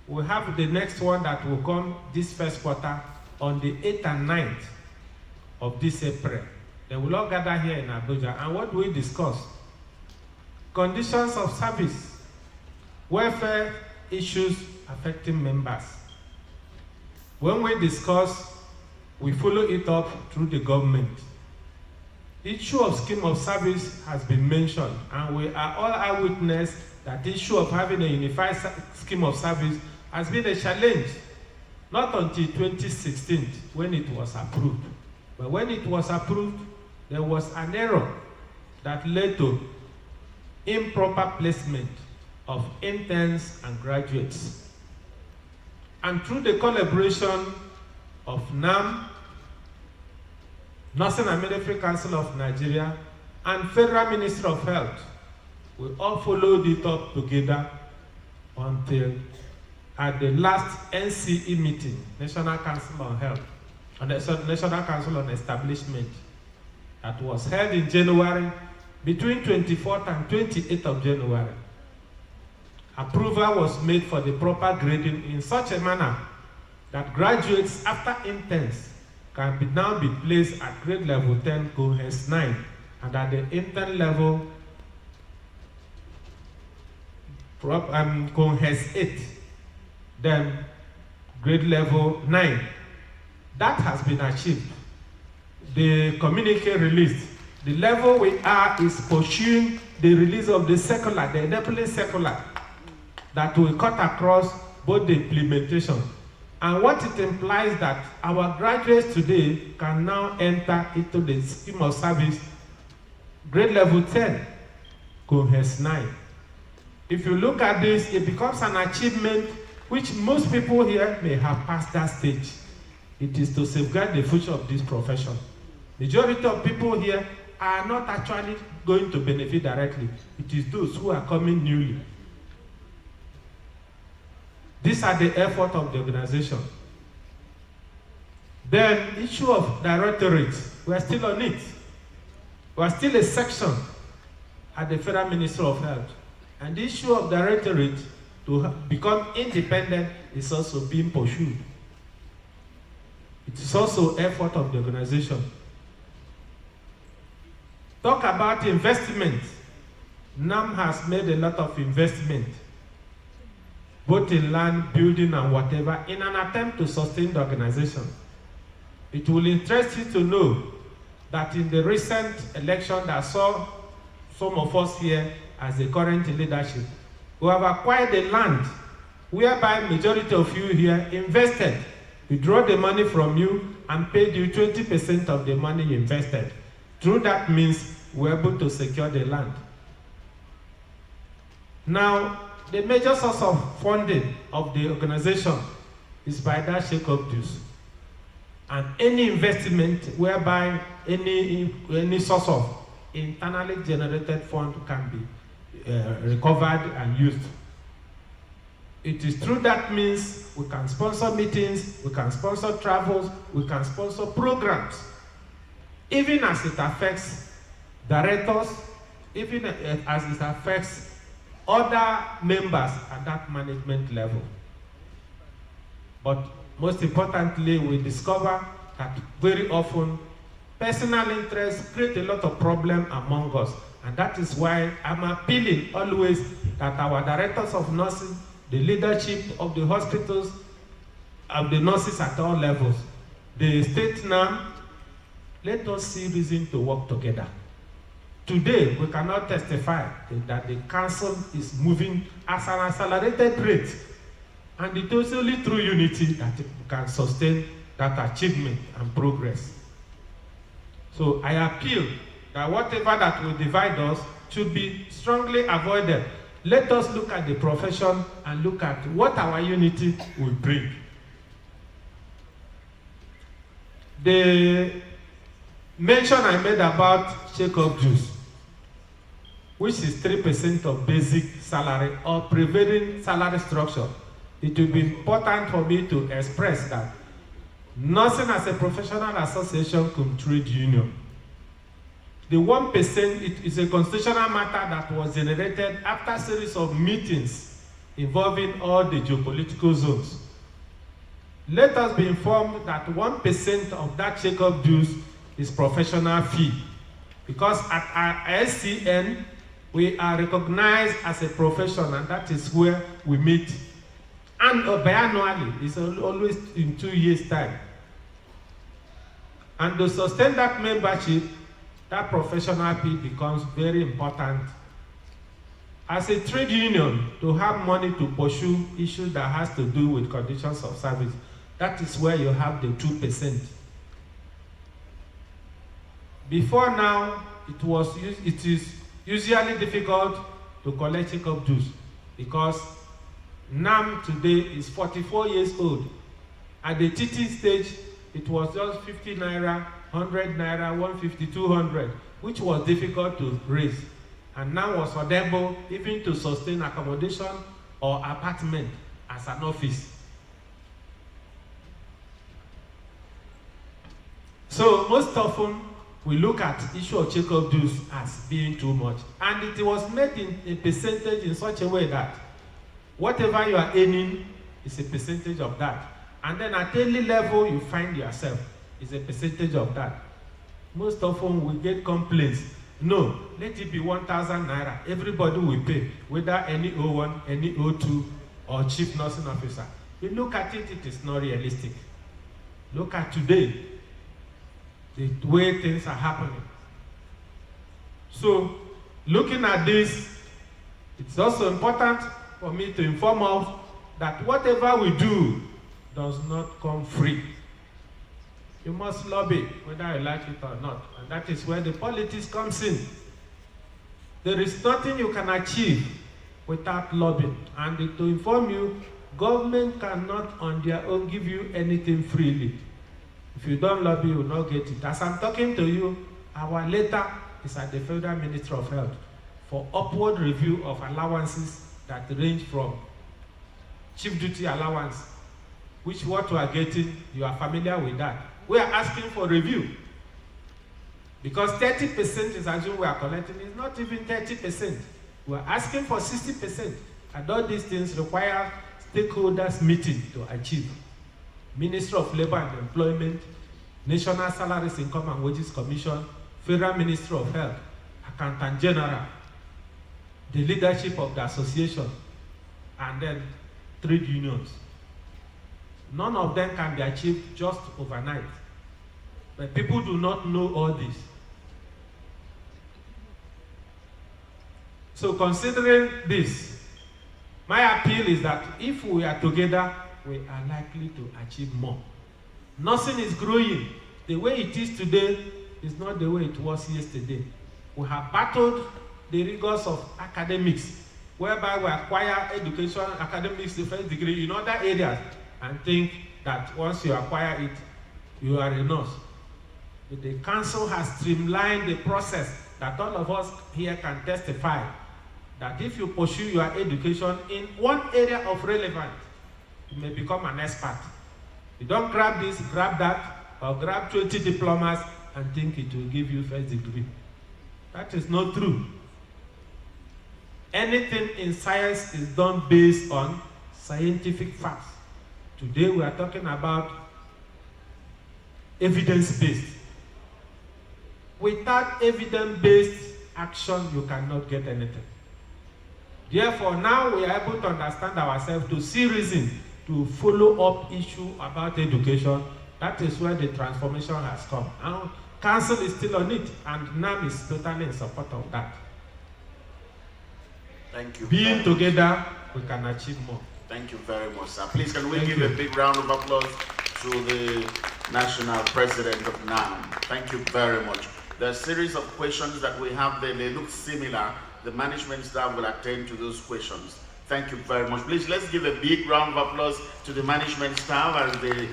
We have the next one that will come this first quarter on the 8th and 9th of this April. They will all gather here in Abuja. And what do we discuss? Conditions of service, welfare issues affecting members. When we discuss, we follow it up through the government. The issue of scheme of service has been mentioned, and we are all eyewitness that the issue of having a unified scheme of service has been a challenge, not until 2016 when it was approved. But when it was approved, there was an error that led to improper placement of interns and graduates. And through the collaboration of NAM, Nursing and Midwifery Council of Nigeria, and Federal Ministry of Health, we all followed it up together until at the last NCE meeting, National Council on Health, and the National Council on Establishment, that was held in January, between 24th and 28th of January. Approval was made for the proper grading in such a manner that graduates after interns can now be placed at grade level 10, cohorts 9, and at the intern level, cohorts 8, then grade level 9. That has been achieved. The communique released. The level we are is pursuing the release of the circular, the enabling circular, that will cut across both the implementation. And what it implies that our graduates today can now enter into the scheme of service, grade level 10, cohorts 9. If you look at this, it becomes an achievement which most people here may have passed that stage. It is to safeguard the future of this profession. Majority of people here are not actually going to benefit directly. It is those who are coming newly. These are the effort of the organization. Then, issue of directorate, we are still on it. We are still a section at the Federal Ministry of Health. And the issue of directorate to become independent is also being pursued. It is also effort of the organization. Talk about investment. NAM has made a lot of investment, both in land, building, and whatever, in an attempt to sustain the organization. It will interest you to know that in the recent election that saw some of us here as the current leadership, we have acquired the land whereby majority of you here invested. We draw the money from you and paid you 20% of the money you invested. Through that means, we're able to secure the land. Now, the major source of funding of the organization is by that shake-up dues. And any investment whereby any source of internally generated fund can be recovered and used. It is through that means we can sponsor meetings, we can sponsor travels, we can sponsor programs, even as it affects directors, even as it affects other members at that management level. But most importantly, we discover that very often personal interests create a lot of problem among us. And that is why I'm appealing always that our directors of nursing, the leadership of the hospitals, of the nurses at all levels, the state NAM, let us see reason to work together. Today, we cannot testify that the council is moving at an accelerated rate. And it is only through unity that it can sustain that achievement and progress. So I appeal that whatever that will divide us should be strongly avoided. Let us look at the profession and look at what our unity will bring. The mention I made about shake-up dues, which is 3% of basic salary or prevailing salary structure, it will be important for me to express that nursing as a professional association cum trade union. The 1%, it is a constitutional matter that was generated after a series of meetings involving all the geopolitical zones. Let us be informed that 1% of that shake-up dues is professional fee, because at our SCN, we are recognized as a profession, and that is where we meet. And biannually, it's always in 2 years' time. And to sustain that membership, that professional fee becomes very important. As a trade union, to have money to pursue issues that has to do with conditions of service, that is where you have the 2%. Before now, it is usually difficult to collect shake-up dues because NAM today is 44 years old. At the TT stage, it was just 50 naira, 100 naira, 150, 200, which was difficult to raise. And now was affordable even to sustain accommodation or apartment as an office. So most often, we look at issue of shake-up dues as being too much. And it was made in a percentage in such a way that whatever you are earning is a percentage of that. And then at any level you find yourself is a percentage of that. Most often we get complaints. No, let it be 1,000 naira. Everybody will pay, whether any O1, any O2, or chief nursing officer. You look at it, it is not realistic. Look at today, the way things are happening. So, looking at this, it's also important for me to inform us that whatever we do does not come free. You must lobby, whether you like it or not. And that is where the politics comes in. There is nothing you can achieve without lobbying. And to inform you, government cannot on their own give you anything freely. If you don't lobby, you will not get it. As I'm talking to you, our letter is at the Federal Ministry of Health for upward review of allowances that range from chief duty allowance, which what we are getting, you are familiar with that. We are asking for review. Because 30% is assumed we are collecting, it's not even 30%. We are asking for 60%. And all these things require stakeholders meeting to achieve. Ministry of Labor and Employment, National Salaries, Income and Wages Commission, Federal Ministry of Health, Accountant General, the leadership of the association, and then trade unions. None of them can be achieved just overnight. But people do not know all this. So considering this, my appeal is that if we are together, we are likely to achieve more. Nothing is growing. The way it is today is not the way it was yesterday. We have battled the rigors of academics, whereby we acquire education, academics, the first degree in other areas, and think that once you acquire it, you are a nurse. But the council has streamlined the process that all of us here can testify that if you pursue your education in one area of relevance, you may become an expert. You don't grab this, grab that, or grab 20 diplomas and think it will give you first degree. That is not true. Anything in science is done based on scientific facts. Today we are talking about evidence-based. Without evidence-based action, you cannot get anything. Therefore, now we are able to understand ourselves, to see reason, to follow up issue about education. That is where the transformation has come. And Council is still on it, and NAM is totally in support of that. Thank you. Being together, we can achieve more. Thank you very much, sir. Please, can we give a big round of applause to the National President of NAM? Thank you very much. The series of questions that we have there, they look similar. The management staff will attend to those questions. Thank you very much. Please, let's give a big round of applause to the management staff as they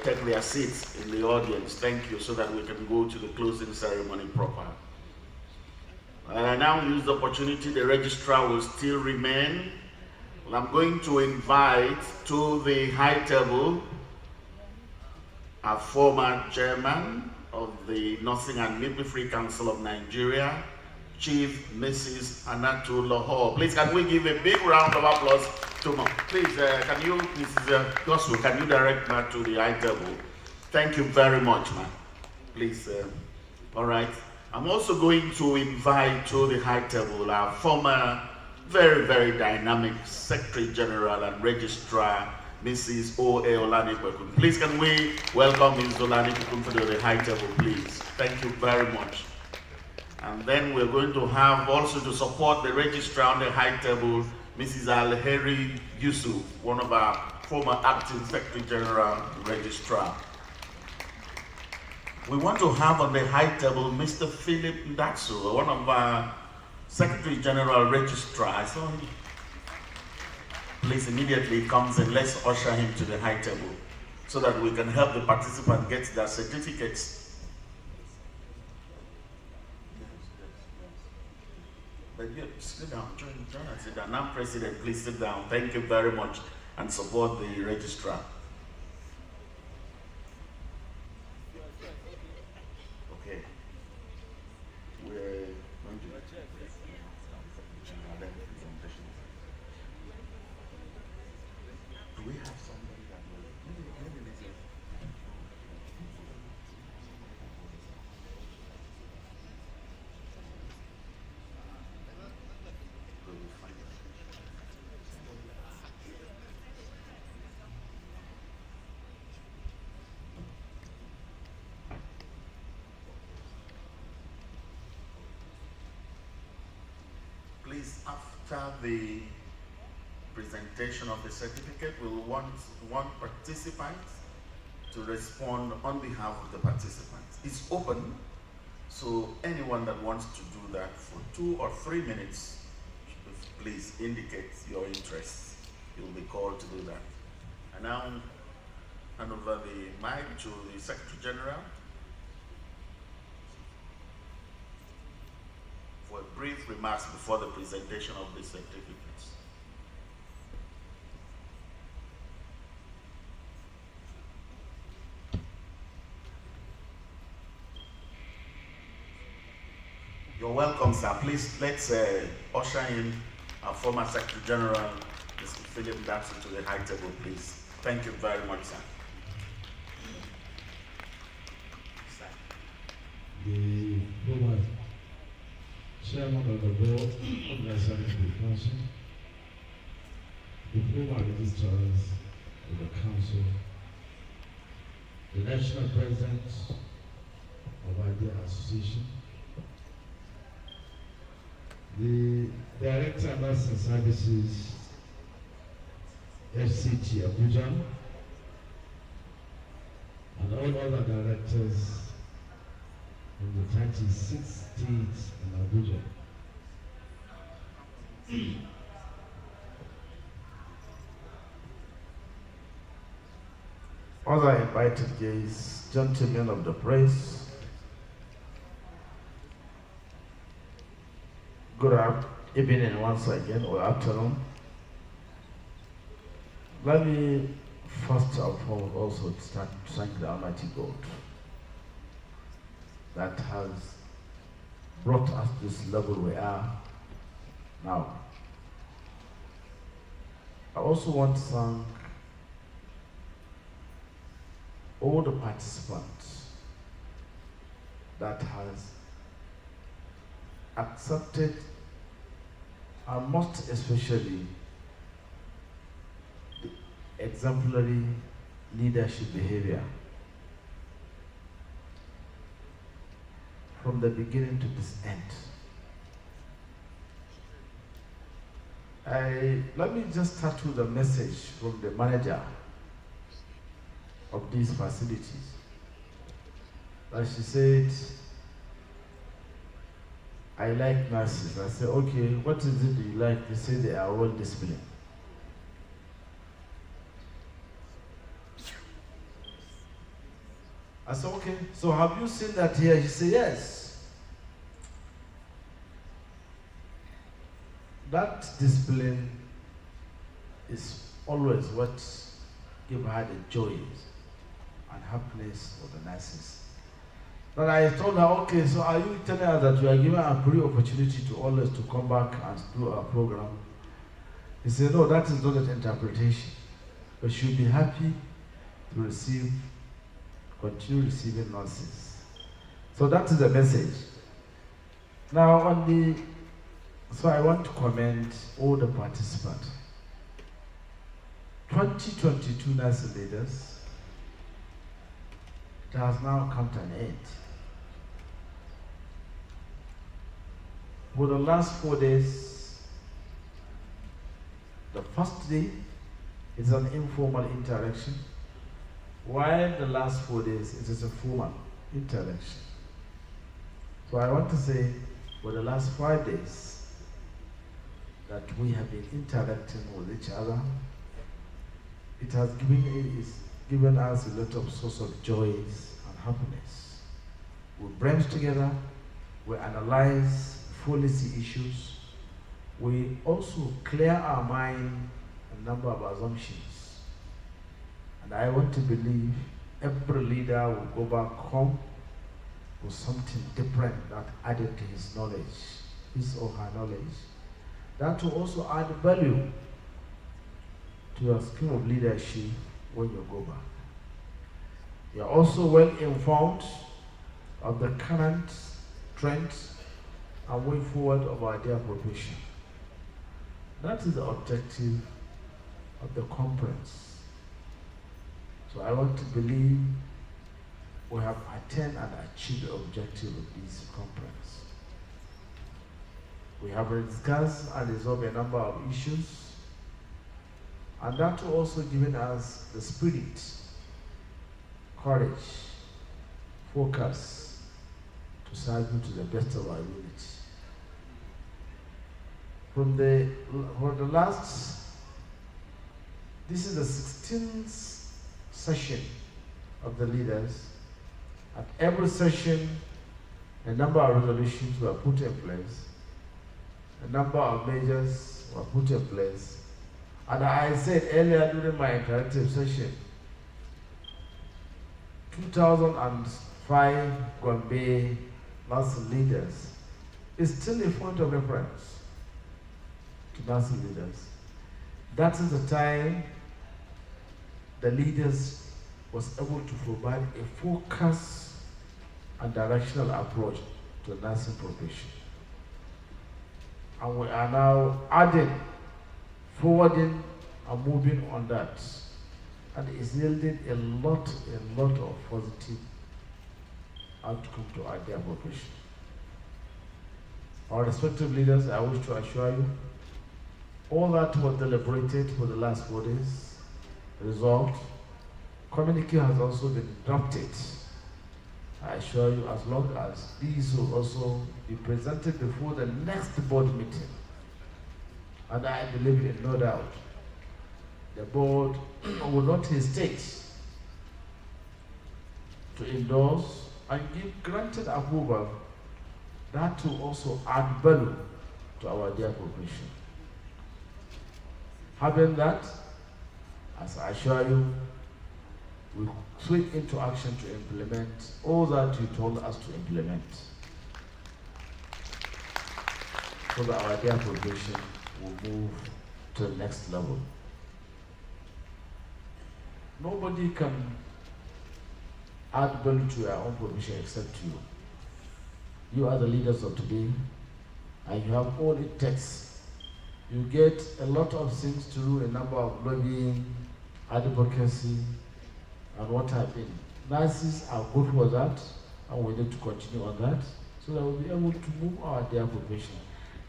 take their seats in the audience. Thank you, so that we can go to the closing ceremony proper. I now use the opportunity, the registrar will still remain. Well, I'm going to invite to the high table our former chairman of the Nursing and Midwifery Council of Nigeria, Chief Mrs. Anatu Lahore. Please, can we give a big round of applause to her? Please, can you, Mrs. Goswell, can you direct her to the high table? Thank you very much, ma'am. Please, all right. I'm also going to invite to the high table our former, very, very dynamic Secretary General and Registrar, Mrs. O.A. Olanipekun. Please, can we welcome Ms. Olanipekun to the high table, please? Thank you very much. And then we're going to have also to support the registrar on the high table, Mrs. Alheri Yusuf, one of our former acting Secretary General Registrar. We want to have on the high table Mr. Philip Ndatsu, one of our Secretary General Registrar. I saw him. Please, immediately comes and let's usher him to the high table so that we can help the participants get their certificates. But yeah, sit down, join us, sit down. Now, President, please sit down. Thank you very much and support the registrar. Okay. We're going to do we have somebody that will maybe let's please, after the presentation of the certificate, we'll want one participant to respond on behalf of the participants. It's open, so anyone that wants to do that for 2 or 3 minutes, please indicate your interest. You'll be called to do that. And now, hand over the mic to the Secretary General. brief remarks before the presentation of the certificates. You're welcome, sir. Please, let's usher in our former Secretary General, Mr. Philip Dapson, to the high table, please. Thank you very much, sir. The former Chairman of the Board of the Executive Council, the former registrars of the Council, the National President of Idea Association, the Director of Nursing Services, FCT Abuja, and all other directors in the 36 states in Abuja. Other invited guests, gentlemen of the press, good evening once again, or afternoon. Let me first of all also start to thank the Almighty God that has brought us to this level we are now. I also want to thank all the participants that has accepted, and most especially the exemplary leadership behavior from the beginning to this end. Let me just start with a message from the manager of these facilities. As she said, I like nurses. I said, okay, what is it you like? They say they are well disciplined. I said, okay, so have you seen that here? She said, yes. That discipline is always what gives her the joy and happiness of the nurses. But I told her, okay, so are you telling us that you are giving a free opportunity to always to come back and do our program? He said, no, that is not an interpretation. But she'll be happy to continue receiving nurses. So that is the message. Now so I want to commend all the participants. 2022 nursing leaders, it has now come to an end. For the last 4 days, the first day is an informal interaction, while the last 4 days it is a formal interaction. So I want to say, for the last 5 days, that we have been interacting with each other, it has given us a lot of source of joys and happiness. We brain together, we analyze policy issues, we also clear our mind a number of assumptions. And I want to believe every leader will go back home with something different that added to his knowledge, his or her knowledge. That will also add value to your skill of leadership when you go back. You are also well informed of the current trends and way forward of our dear profession. That is the objective of the conference. So I want to believe we have attained and achieved the objective of this conference. We have discussed and resolved a number of issues, and that will also given us the spirit, courage, focus to serve you to the best of our ability. This is the 16th session of the leaders. At every session, a number of resolutions were put in place, a number of measures were put in place. And I said earlier during my interactive session, 2005 Gombe nursing leaders is still a point of reference to nursing leaders. That is the time the leaders was able to provide a focus and directional approach to the nursing profession. And we are now adding, forwarding, and moving on that. And it's yielding a lot of positive outcome to our dear profession. Our respective leaders, I wish to assure you, all that was deliberated for the last 4 days, resolved. Communique has also been drafted. I assure you, as long as these will also be presented before the next board meeting. And I believe in no doubt, the board will not hesitate to endorse and give granted approval that will also add value to our dear profession. Having that, as I assure you, we swing into action to implement all that you told us to implement, so that our dear profession will move to the next level. Nobody can add value to your own profession except you. You are the leaders of today, and you have all it takes. You get a lot of things to do, a number of lobbying, advocacy, and what have been. Nurses are good for that, and we need to continue on that, so that we'll be able to move our dear profession.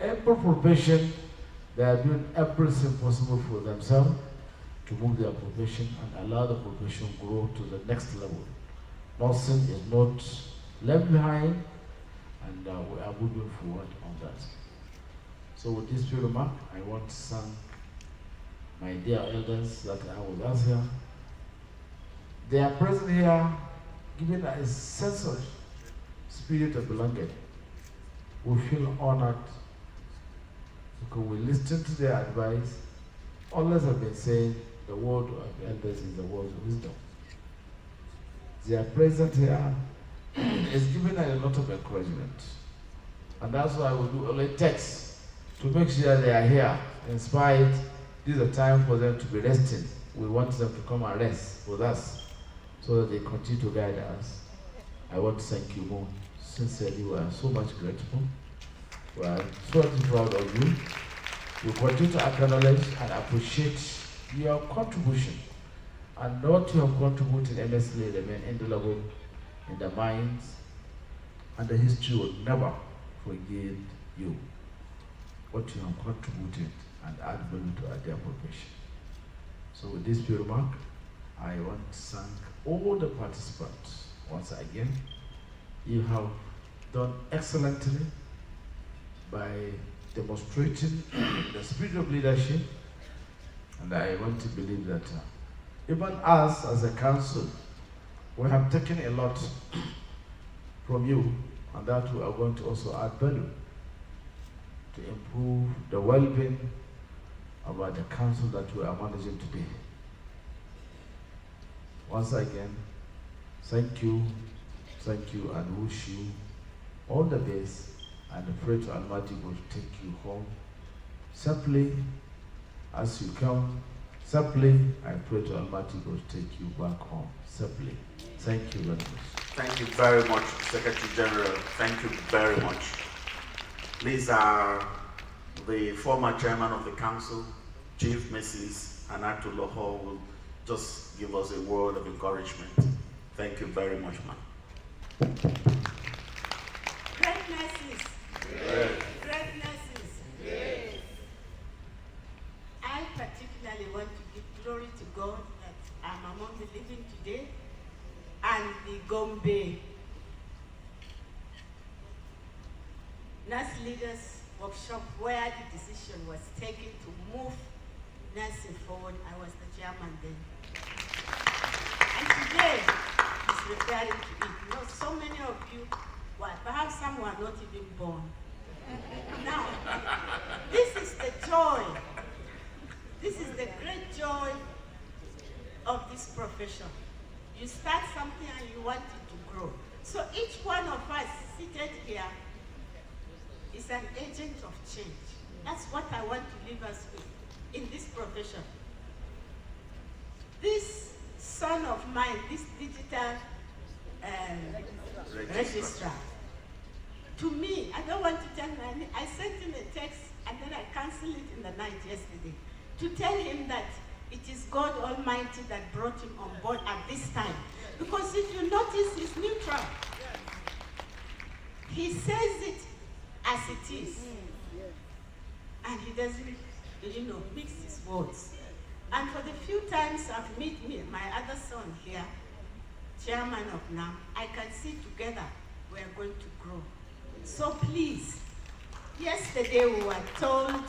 Every profession, they are doing everything possible for themselves to move their profession and allow the profession grow to the next level. Nursing is not left behind, and we are moving forward on that. So with this few remarks, I want to thank my dear elders that are with us here. They are present here, giving a sense of spirit of belonging. We feel honored because we listen to their advice. Always have been saying the word of elders is the word of wisdom. Their presence here is giving us a lot of encouragement. And that's why we do all it takes to make sure they are here. In spite, this is a time for them to be resting. We want them to come and rest with us so that they continue to guide us. I want to thank you more. Sincerely, we are so much grateful. We are so proud of you. We continue to acknowledge and appreciate your contribution. And what you have contributed endlessly remain indelible in the minds, and the history will never forget you. What you have contributed and add value to our dear profession. So with this few remark, I want to thank all the participants once again. You have done excellently by demonstrating the spirit of leadership, and I want to believe that even us as a council, we have taken a lot from you, and that we are going to also add value to improve the well-being of the council that we are managing today. Once again, thank you, and wish you all the best, and pray to Almighty God to take you home safely as you come. Safely, I pray to Almighty God to take you back home safely. Thank you very much. Thank you very much, Secretary General. Thank you very much. Please, the former chairman of the council, Chief Mrs. Anatu Loho, will just give us a word of encouragement. Thank you very much, ma'am. Great nurses. Yes. Great nurses. Yes. I particularly want to give glory to God that I'm among the living today, and the Gombe Nurse Leaders Workshop, where the decision was taken to move nursing forward. I was the chairman then. And today, he's referring to it. You know, so many of you, well, perhaps some were not even born. Now, this is the joy. This is the great joy of this profession. You start something and you want it to grow. So each one of us seated here is an agent of change. That's what I want to leave us with in this profession. This son of mine, this digital registrar, to me, I don't want to tell him, I sent him a text and then I canceled it in the night yesterday to tell him that it is God Almighty that brought him on board at this time. Because if you notice, he's neutral. He says it as it is. And he doesn't, mix his words. And for the few times I've met my other son here, chairman of NAM, I can see together we are going to grow. So please, yesterday we were told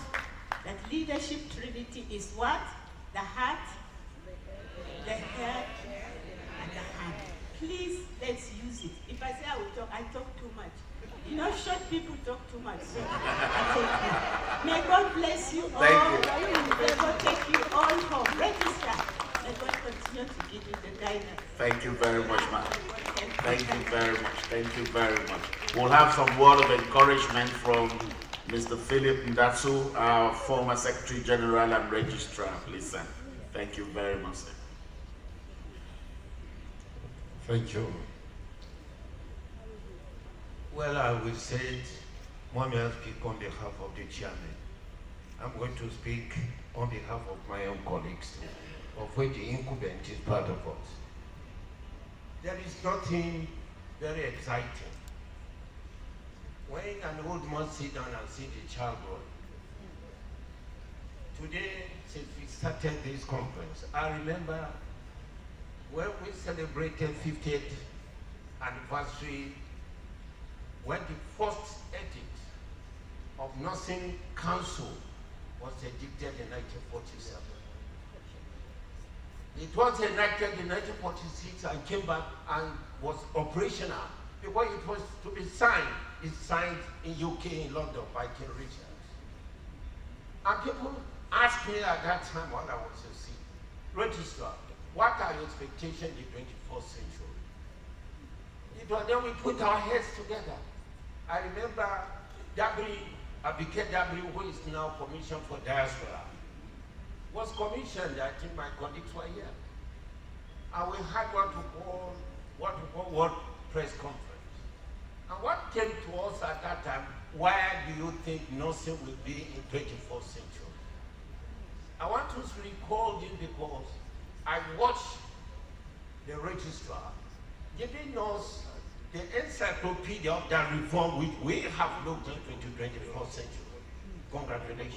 that leadership trinity is what? The heart, the head, and the hand. Please, let's use it. If I say I will talk, I talk too much. Short people talk too much. So I take you. May God bless you all. Thank you. May God take you all home. Register. May God continue to give you the guidance. Thank you very much, ma'am. Thank you very much. Thank you very much. We'll have some word of encouragement from Mr. Philip Ndatsu, our former Secretary General and Registrar. Please, sir. Thank you very much, sir. Thank you. Well, I will say it. Mommy, I speak on behalf of the chairman. I'm going to speak on behalf of my own colleagues, of which the incumbent is part of us. There is nothing very exciting when an old man sits down and sees the child grow. Today, since we started this conference, I remember when we celebrated 50th anniversary, when the first edict of Nursing Council was edicted in 1947. It was enacted in 1946 and came back and was operational because it was to be signed. It's signed in UK, in London, by King Richard. And people asked me at that time when I was a registrar, what are your expectations in the 21st century? It was then we put our heads together. I remember Abike Dabri, who is now commissioned for diaspora, was commissioned, I think my colleagues were here. And we had what we call World Press Conference. And what came to us at that time, where do you think nursing will be in 21st century? I want to recall this because I watched the registrar giving us the encyclopedia of that reform which we have looked into 21st century. Congratulations.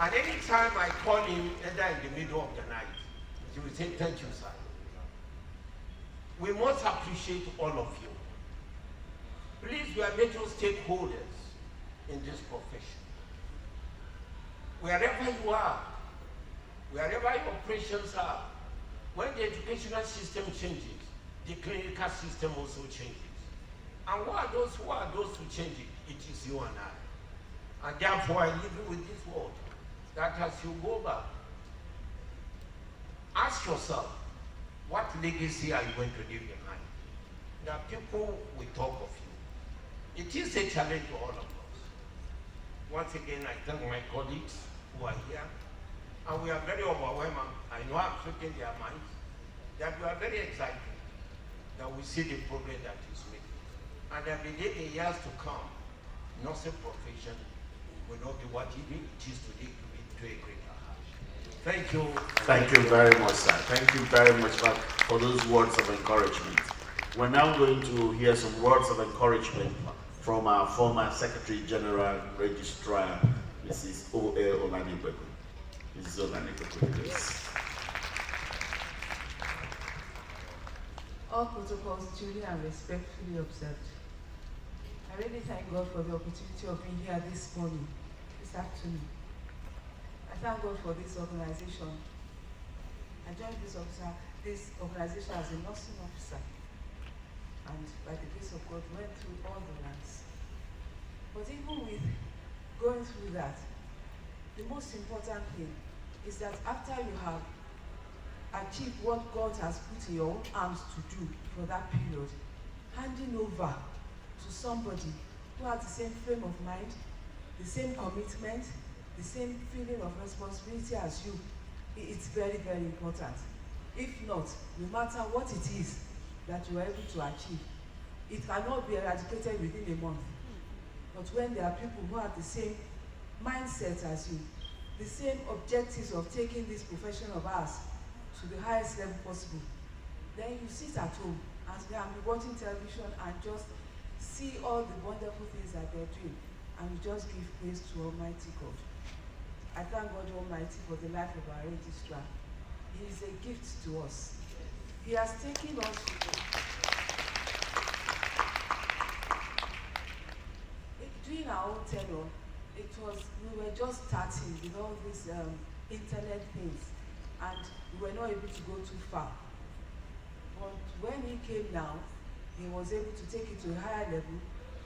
And any time I call him, either in the middle of the night, he will say, thank you, sir. We must appreciate all of you. Please, we are major stakeholders in this profession. Wherever you are, wherever your operations are, when the educational system changes, the clinical system also changes. And who are those who change it? It is you and I. And therefore, I leave you with this word, that as you go back, ask yourself, what legacy are you going to leave behind? That people will talk of you. It is a challenge to all of us. Once again, I thank my colleagues who are here, and we are very overwhelmed. I know I'm speaking their minds, that we are very excited that we see the progress that is made. And I believe in years to come, nursing profession will not be what it is today to be to a greater height. Thank you. Thank you very much, sir. Thank you very much for those words of encouragement. We're now going to hear some words of encouragement from our former Secretary General Registrar, Mrs. O.A. Olanibekwe. Mrs. Olanibekwe, please. All protocols duly and respectfully observed. I really thank God for the opportunity of being here this morning, this afternoon. I thank God for this organization. I joined this organization as a nursing officer, and by the grace of God, went through all the ranks. But even with going through that, the most important thing is that after you have achieved what God has put in your own arms to do for that period, handing over to somebody who has the same frame of mind, the same commitment, the same feeling of responsibility as you, it's very, very important. If not, no matter what it is that you are able to achieve, it cannot be eradicated within a month. But when there are people who have the same mindset as you, the same objectives of taking this profession of ours to the highest level possible, then you sit at home and be watching television and just see all the wonderful things that they're doing, and you just give praise to Almighty God. I thank God Almighty for the life of our registrar. He is a gift to us. He has taken us during our own tenure. We were just starting with all these internet things, and we were not able to go too far. But when he came now, he was able to take it to a higher level,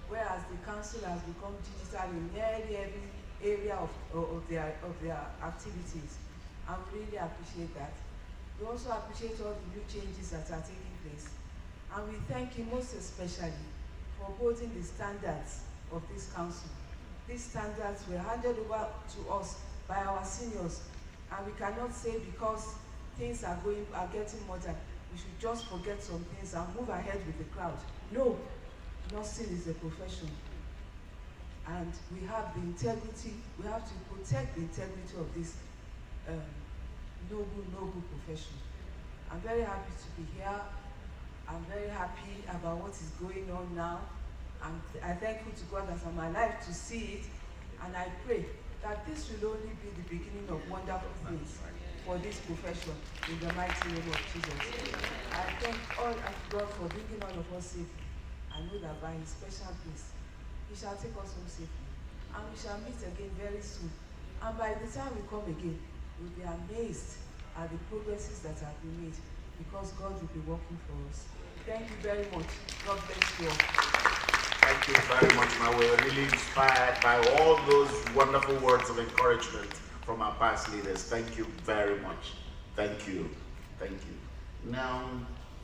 whereas the council has become digital in nearly every area of their activities. And we really appreciate that. We also appreciate all the new changes that are taking place. And we thank him most especially for holding the standards of this council. These standards were handed over to us by our seniors, and we cannot say because things are getting modern, we should just forget some things and move ahead with the crowd. No, nursing is a profession, and we have the integrity. We have to protect the integrity of this noble profession. I'm very happy to be here. I'm very happy about what is going on now. And I'm thankful to God that I'm alive to see it, and I pray that this will only be the beginning of wonderful things for this profession in the mighty name of Jesus. I thank all of God for bringing all of us safely. I know that by His special grace, He shall take us home safely, and we shall meet again very soon. And by the time we come again, we'll be amazed at the progresses that have been made, because God will be working for us. Thank you very much. God bless you all. Thank you very much, Ma. We're really inspired by all those wonderful words of encouragement from our past leaders. Thank you very much. Thank you. Thank you. Now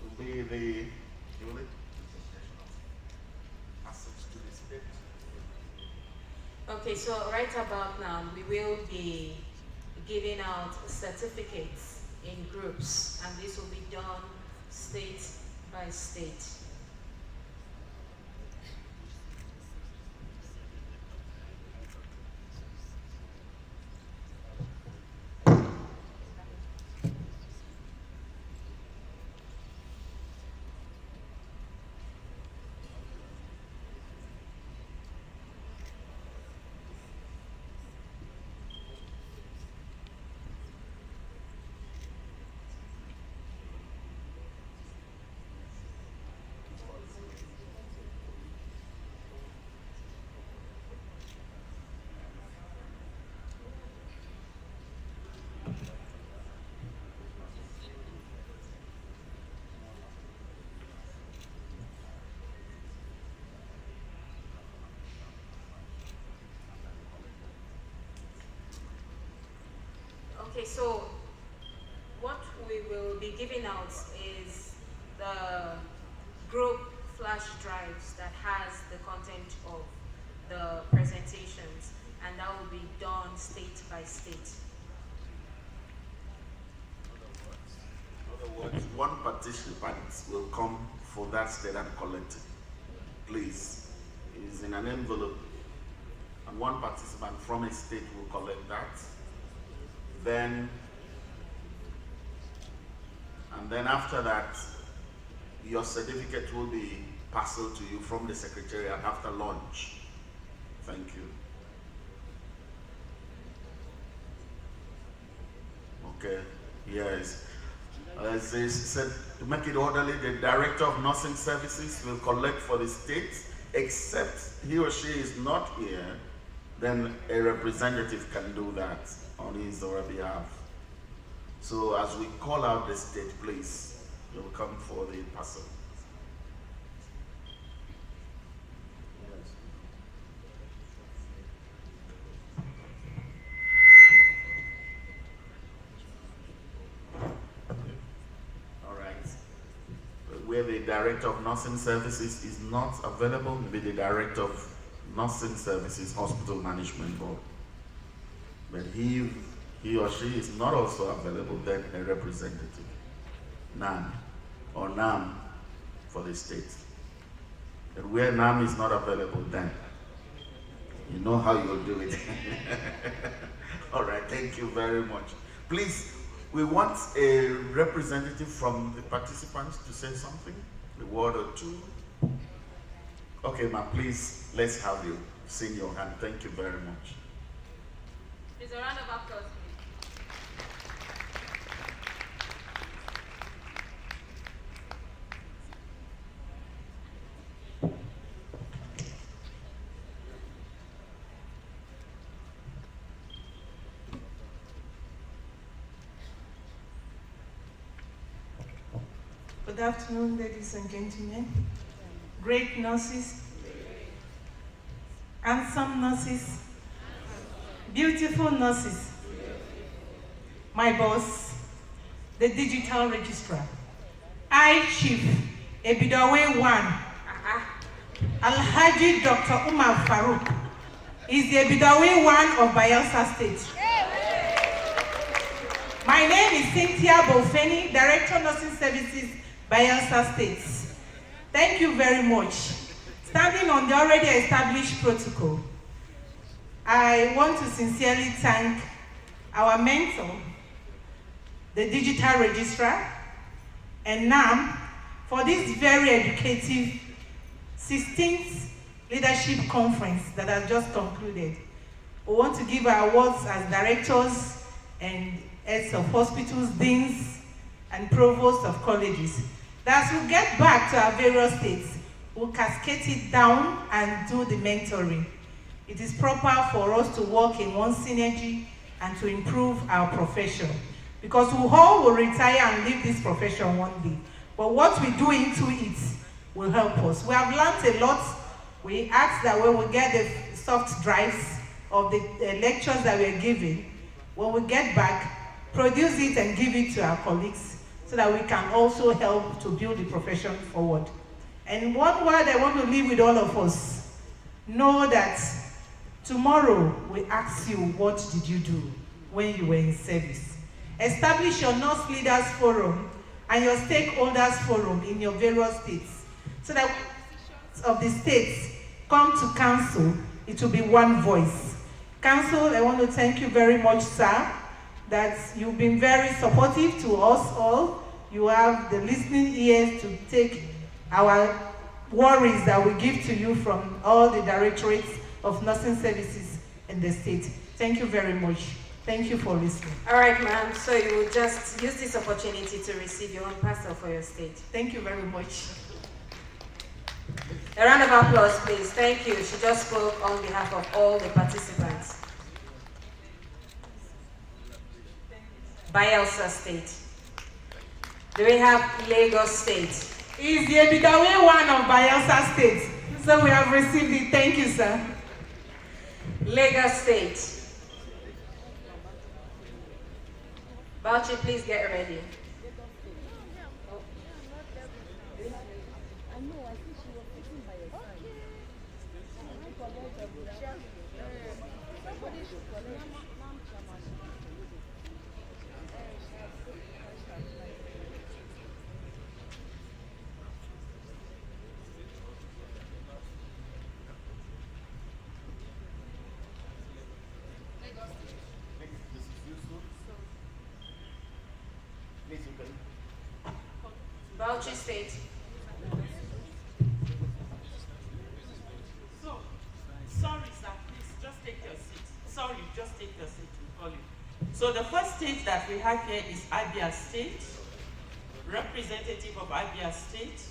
will be the passage to the state. Okay, so right about now, we will be giving out certificates in groups, and this will be done state by state. Okay, so what we will be giving out is the group flash drives that has the content of the presentations, and that will be done state by state. In other words, one participant will come for that state and collect it. Please. It is in an envelope. And one participant from a state will collect that. Then after that, your certificate will be parceled to you from the secretariat after lunch. Thank you. Okay, yes. As they said, to make it orderly, the Director of Nursing Services will collect for the state, except he or she is not here, then a representative can do that on his or her behalf. So as we call out the state, please, you will come for the parcel. where the director of nursing services is not available, maybe the director of nursing services, hospital management board. But he or she is not also available, then a representative, NAM, or NAM for the state. And where NAM is not available, then you know how you'll do it. All right, thank you very much. Please, we want a representative from the participants to say something, a word or two. Okay, ma'am, please, let's have you sing your hand. Thank you very much. Please, a round of applause, please. Good afternoon, ladies and gentlemen. Great nurses, handsome nurses, beautiful nurses. My boss, the digital registrar, I Chief Ebidawe 1, Alhaji Dr. Umar Farouk, is the Ebidawe 1 of Bayelsa State. My name is Cynthia Bofeni, Director Nursing Services, Bayelsa State. Thank you very much. Standing on the already established protocol, I want to sincerely thank our mentor, the digital registrar, and NAM for this very educative 16th Leadership Conference that has just concluded. We want to give our awards as directors and heads of hospitals, deans, and provosts of colleges. As we get back to our various states, we'll cascade it down and do the mentoring. It is proper for us to work in one synergy and to improve our profession. Because we all will retire and leave this profession one day. But what we do into it will help us. We have learned a lot. We ask that when we get the soft drives of the lectures that we're giving, when we get back, produce it and give it to our colleagues, so that we can also help to build the profession forward. And one word I want to leave with all of us, know that tomorrow we ask you, what did you do when you were in service? Establish your Nurse Leaders Forum and your Stakeholders Forum in your various states, so that when of the states come to council, it will be one voice. Council, I want to thank you very much, sir, that you've been very supportive to us all. You have the listening ears to take our worries that we give to you from all the directorates of nursing services in the state. Thank you very much. Thank you for listening. All right, ma'am. So you will just use this opportunity to receive your own parcel for your state. Thank you very much. A round of applause, please. Thank you. She just spoke on behalf of all the participants. Bayelsa State. Do we have Lagos State? Is the Ebidawe 1 of Bayelsa State. So we have received it. Thank you, sir. Lagos State. Bauchi, please get ready. Bauchi State. So, sorry, sir, please just take your seat. Sorry, just take your seat, we call you. So the first state that we have here is Abia State, representative of Abia State.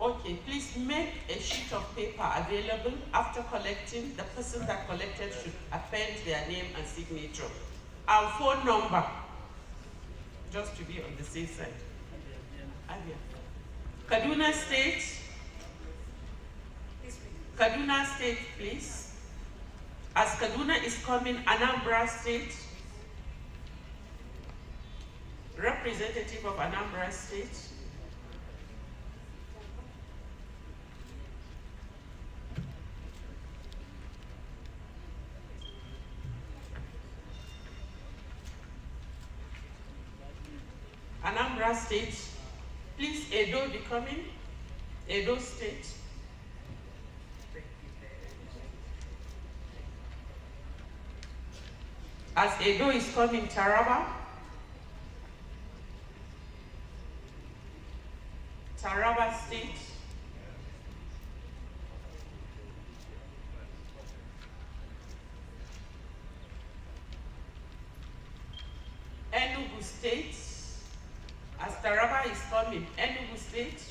Okay, please make a sheet of paper available. After collecting, the person that collected should append their name and signature. Our phone number, just to be on the safe side. Kaduna State. Kaduna State, please. As Kaduna is coming, Anambra State, representative of Anambra State. Anambra State, please, Edo be coming, Edo State. As Edo is coming, Taraba. Taraba State. Enugu State. As Taraba is coming, Enugu State.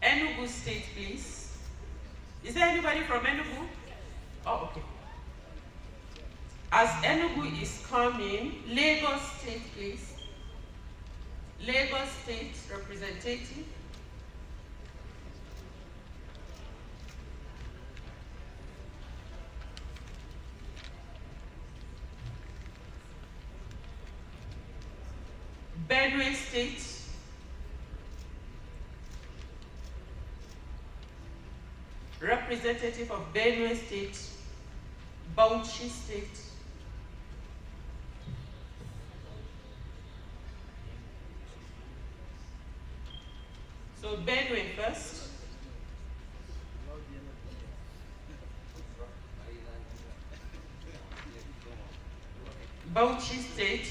Enugu State, please. Is there anybody from Enugu? Oh, okay. As Enugu is coming, Lagos State, please. Lagos State representative. Benue State. Representative of Benue State, Bauchi State. So Benue first. Bauchi State.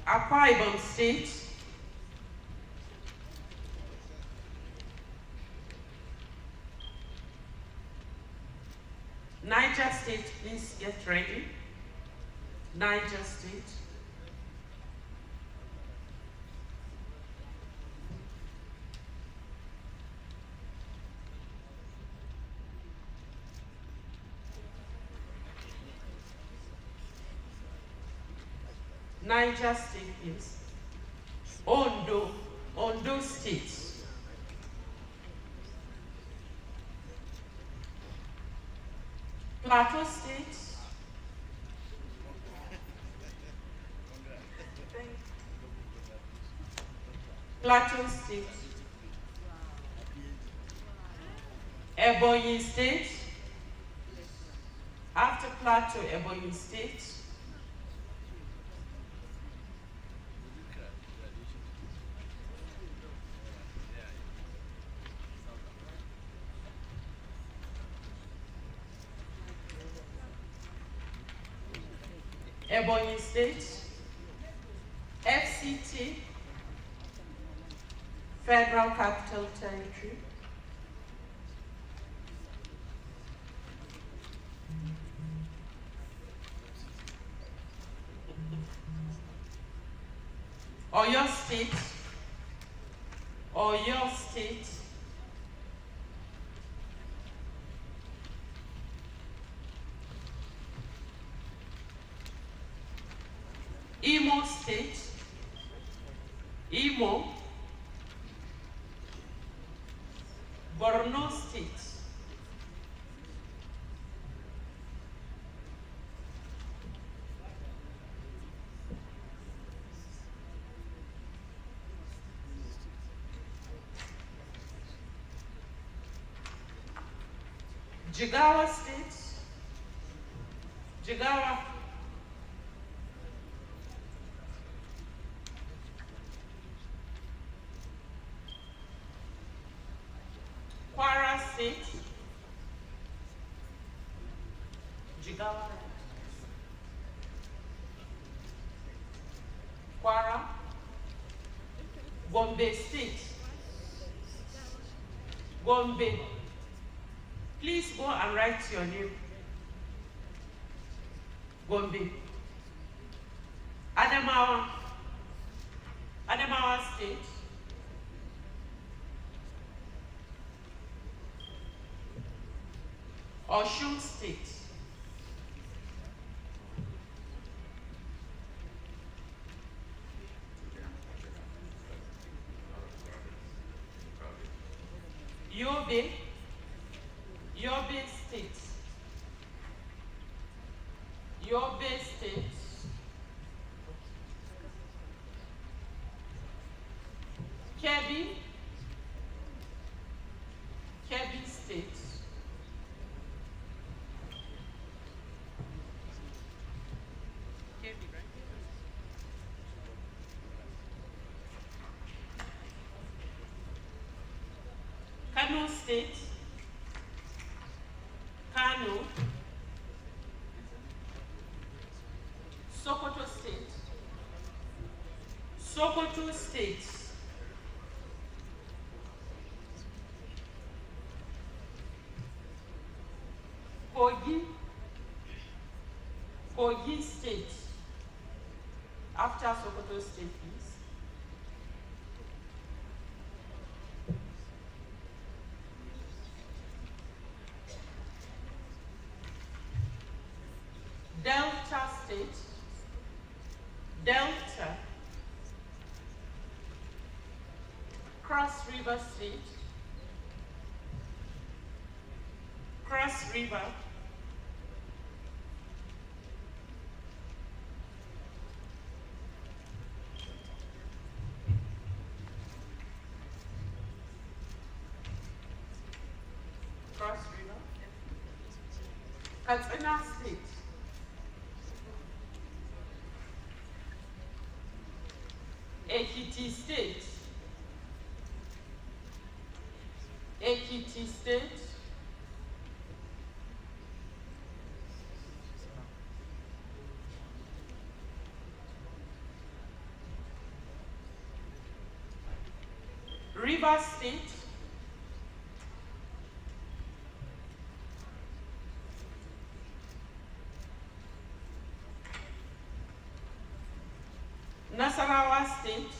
Akwa Ibom State. Niger State, please get ready. Niger State. Niger State, please. Ondo State. Plateau State. Plateau State. Ebonyi State. After Plateau, Ebonyi State. Ebonyi State, FCT, Federal Capital Territory. Oyo State, Oyo State. Imo State, Imo, Borno State, Jigawa State, Jigawa, Kwara State, Jigawa, Kwara, Gombe State, Gombe. Please go and write your name. Gombe. Adamawa State. Osun State. Yobe State. Yobe State. Kebbi State. Kebbi, right? Kano State. Kano. Sokoto State. Sokoto State. Kogi State. After Sokoto State, please. Delta State. Delta. Cross River State. Cross River. Cross River. Katsina State. Ekiti State. Ekiti State. River State. Nasarawa State.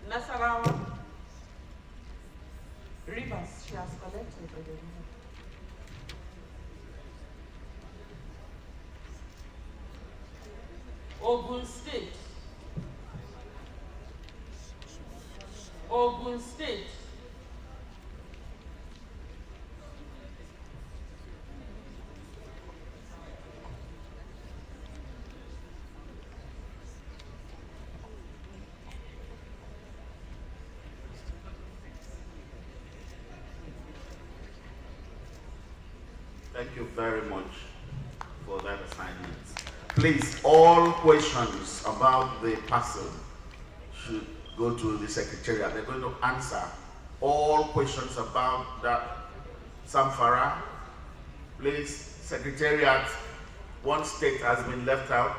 Nasarawa. Rivers, she has collected already. Ogun State. Ogun State. Thank you very much for that assignment. Please, all questions about the parcel should go to the Secretariat. They're going to answer all questions about that Samfara. Please, Secretariat, one state has been left out,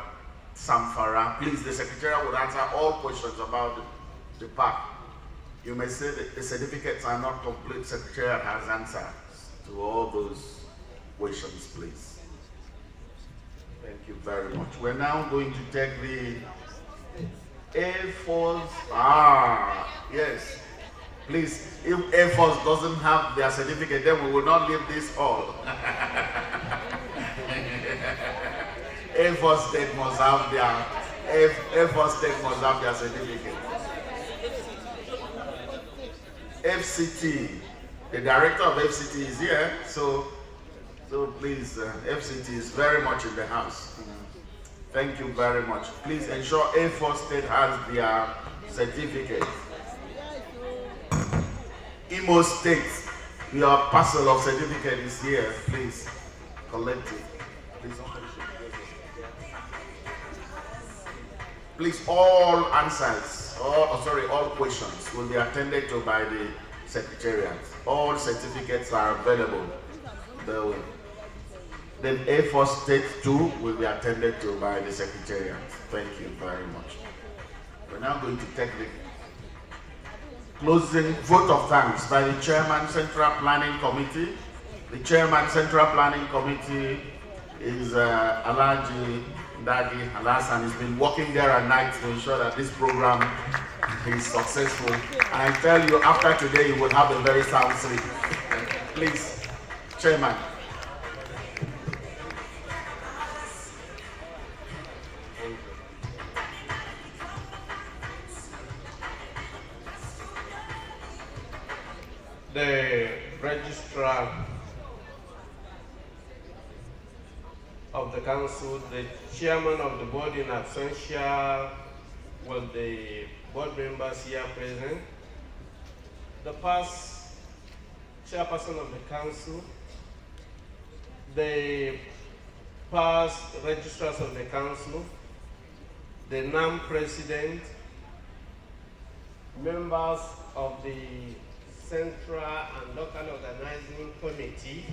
Samfara. Please, the Secretariat will answer all questions about the park. You may say that the certificates are not complete. Secretariat has answers to all those questions, please. Thank you very much. We're now going to take the Air Force. Yes. Please, if Air Force doesn't have their certificate, then we will not leave this hall. Air Force State must have their Air Force State must have their certificate. FCT, the director of FCT is here, so please, FCT is very much in the house. Thank you very much. Please ensure Air Force State has their certificate. Imo State, your parcel of certificate is here. Please collect it. Please, all answers, all questions will be attended to by the Secretariat. All certificates are available. Then Air Force State 2 will be attended to by the Secretariat. Thank you very much. We're now going to take closing vote of thanks by the Chairman, Central Planning Committee. The Chairman, Central Planning Committee is Alaji Dagi Alasan. He's been working there at night to ensure that this program is successful. And I tell you, after today, you will have a very sound sleep. Please, Chairman. The registrar of the council, the chairman of the board in absentia, with the board members here present, the past chairperson of the council, the past registrars of the council, the NAM president, members of the Central and Local Organizing Committee,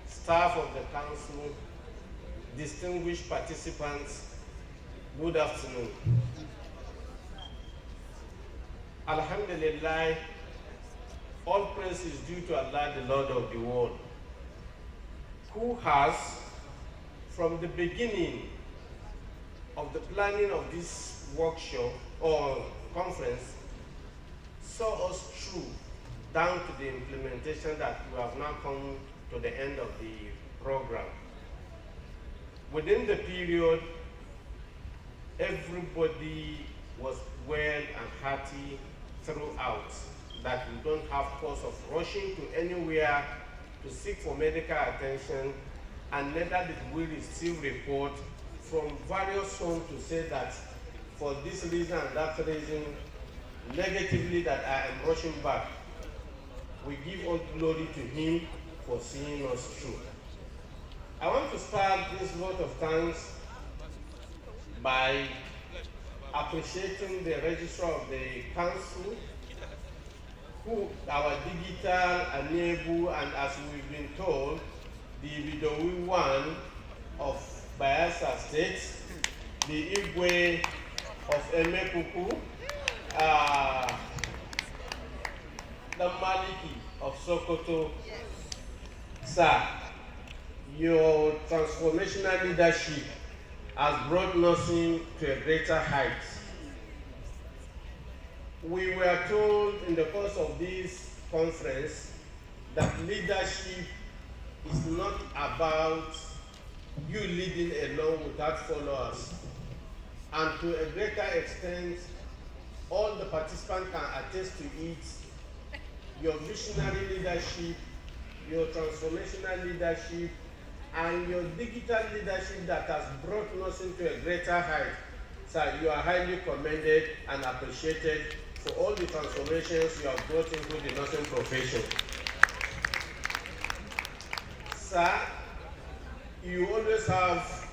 staff of the council, distinguished participants, good afternoon. Alhamdulillah, all praise is due to Allah, the Lord of the world, who has, from the beginning of the planning of this workshop or conference, saw us through down to the implementation that we have now come to the end of the program. Within the period, everybody was well and hearty throughout, that we don't have cause of rushing to anywhere to seek for medical attention, and neither did we receive report from various homes to say that for this reason and that reason, negatively, that I am rushing back. We give all glory to Him for seeing us through. I want to start this vote of thanks by appreciating the registrar of the council, who our digital enable, and as we've been told, the Vidowi one of Bayelsa State, the Igwe of Emekuku, the Maliki of Sokoto. Sir, your transformational leadership has brought nursing to a greater height. We were told in the course of this conference that leadership is not about you leading alone without followers. And to a greater extent, all the participants can attest to it. Your visionary leadership, your transformational leadership, and your digital leadership that has brought nursing to a greater height. Sir, you are highly commended and appreciated for all the transformations you have brought into the nursing profession. Sir, you always have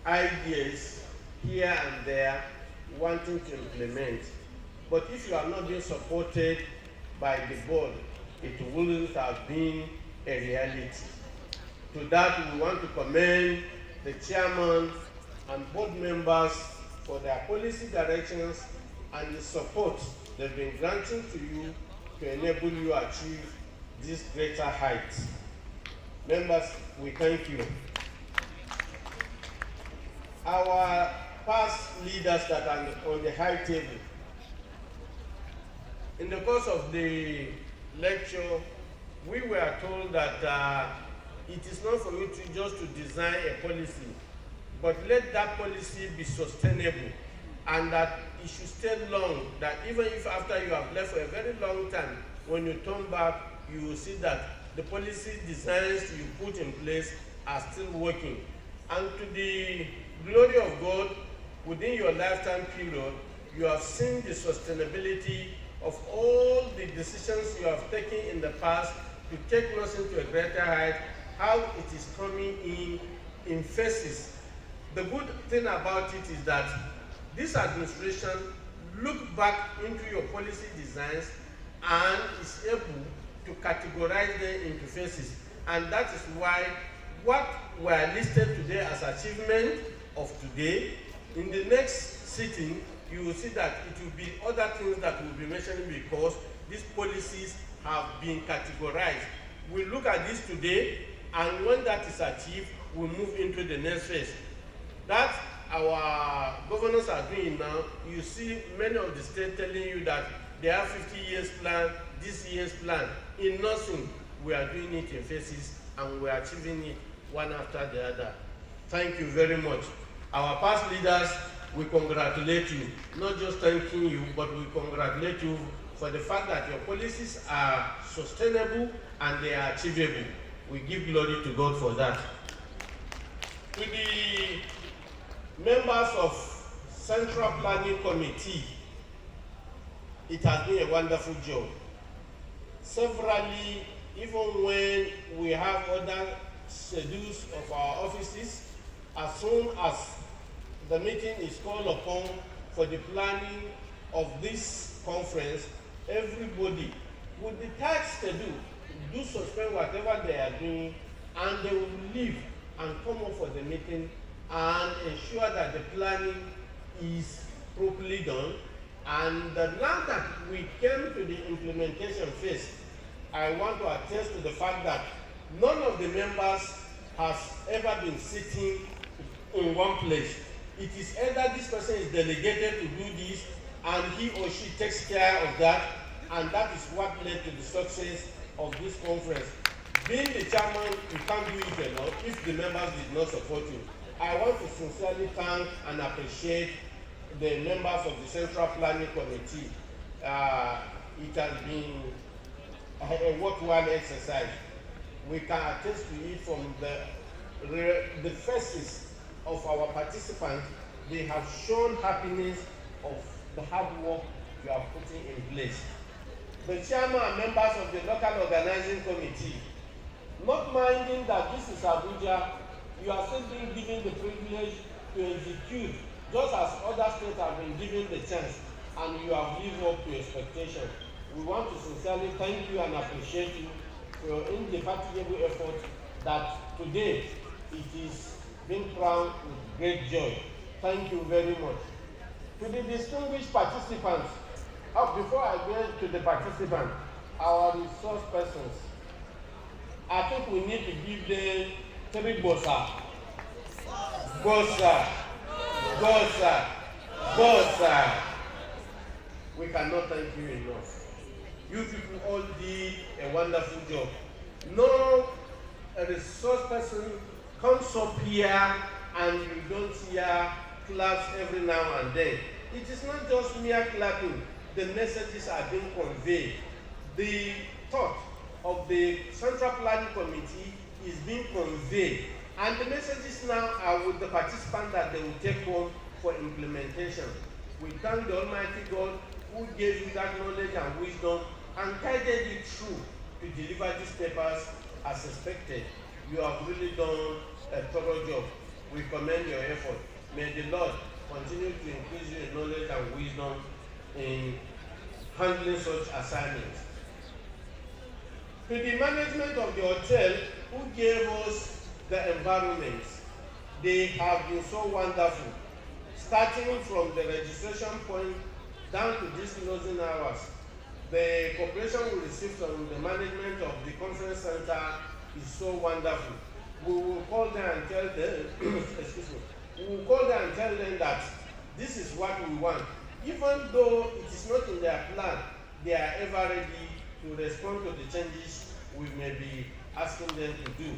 ideas here and there wanting to implement. But if you are not being supported by the board, it wouldn't have been a reality. To that, we want to commend the chairman and board members for their policy directions and the support they've been granting to you to enable you to achieve this greater height. Members, we thank you. Our past leaders that are on the high table, in the course of the lecture, we were told that it is not for you to just to design a policy, but let that policy be sustainable, and that it should stay long, that even if after you have left for a very long time, when you turn back, you will see that the policy designs you put in place are still working. And to the glory of God, within your lifetime period, you have seen the sustainability of all the decisions you have taken in the past to take nursing to a greater height, how it is coming in phases. The good thing about it is that this administration look back into your policy designs and is able to categorize them into phases. And that is why what were listed today as achievement of today, in the next sitting, you will see that it will be other things that we'll be mentioning because these policies have been categorized. We look at this today, and when that is achieved, we move into the next phase. That our governors are doing now. You see many of the states telling you that they have 50 years plan, this year's plan. In nursing, we are doing it in phases, and we are achieving it one after the other. Thank you very much. Our past leaders, we congratulate you. Not just thanking you, but we congratulate you for the fact that your policies are sustainable and they are achievable. We give glory to God for that. To the members of Central Planning Committee, it has been a wonderful job. Severally, even when we have other schedules of our offices, as soon as the meeting is called upon for the planning of this conference, everybody with the tight schedule do suspend whatever they are doing, and they will leave and come up for the meeting and ensure that the planning is properly done. And now that we came to the implementation phase, I want to attest to the fact that none of the members has ever been sitting in one place. It is either this person is delegated to do this and he or she takes care of that, and that is what led to the success of this conference. Being the chairman, you can't do it alone if the members did not support you. I want to sincerely thank and appreciate the members of the Central Planning Committee. It has been a worthwhile exercise. We can attest to it from the faces of our participants. They have shown happiness of the hard work you are putting in place. The chairman and members of the local organizing committee, not minding that this is Abuja, you are still being given the privilege to execute, just as other states have been given the chance, and you have lived up to expectation. We want to sincerely thank you and appreciate you for your indefatigable effort that today it is being crowned with great joy. Thank you very much. To the distinguished participants, before I get to the participants, our resource persons, I think we need to give them 3 bossa. Bossa. Bossa. Bossa. We cannot thank you enough. You people all did a wonderful job. No resource person comes up here and you don't hear claps every now and then. It is not just mere clapping. The messages are being conveyed. The thought of the Central Planning Committee is being conveyed. And the messages now are with the participants that they will take home for implementation. We thank the Almighty God who gave you that knowledge and wisdom and guided you through to deliver these papers as expected. You have really done a thorough job. We commend your effort. May the Lord continue to increase you in knowledge and wisdom in handling such assignments. To the management of the hotel who gave us the environment, they have been so wonderful. Starting from the registration point down to these closing hours, the cooperation we receive from the management of the conference center is so wonderful. We will call them and tell them, excuse me, we will call them and tell them that this is what we want. Even though it is not in their plan, they are ever ready to respond to the changes we may be asking them to do.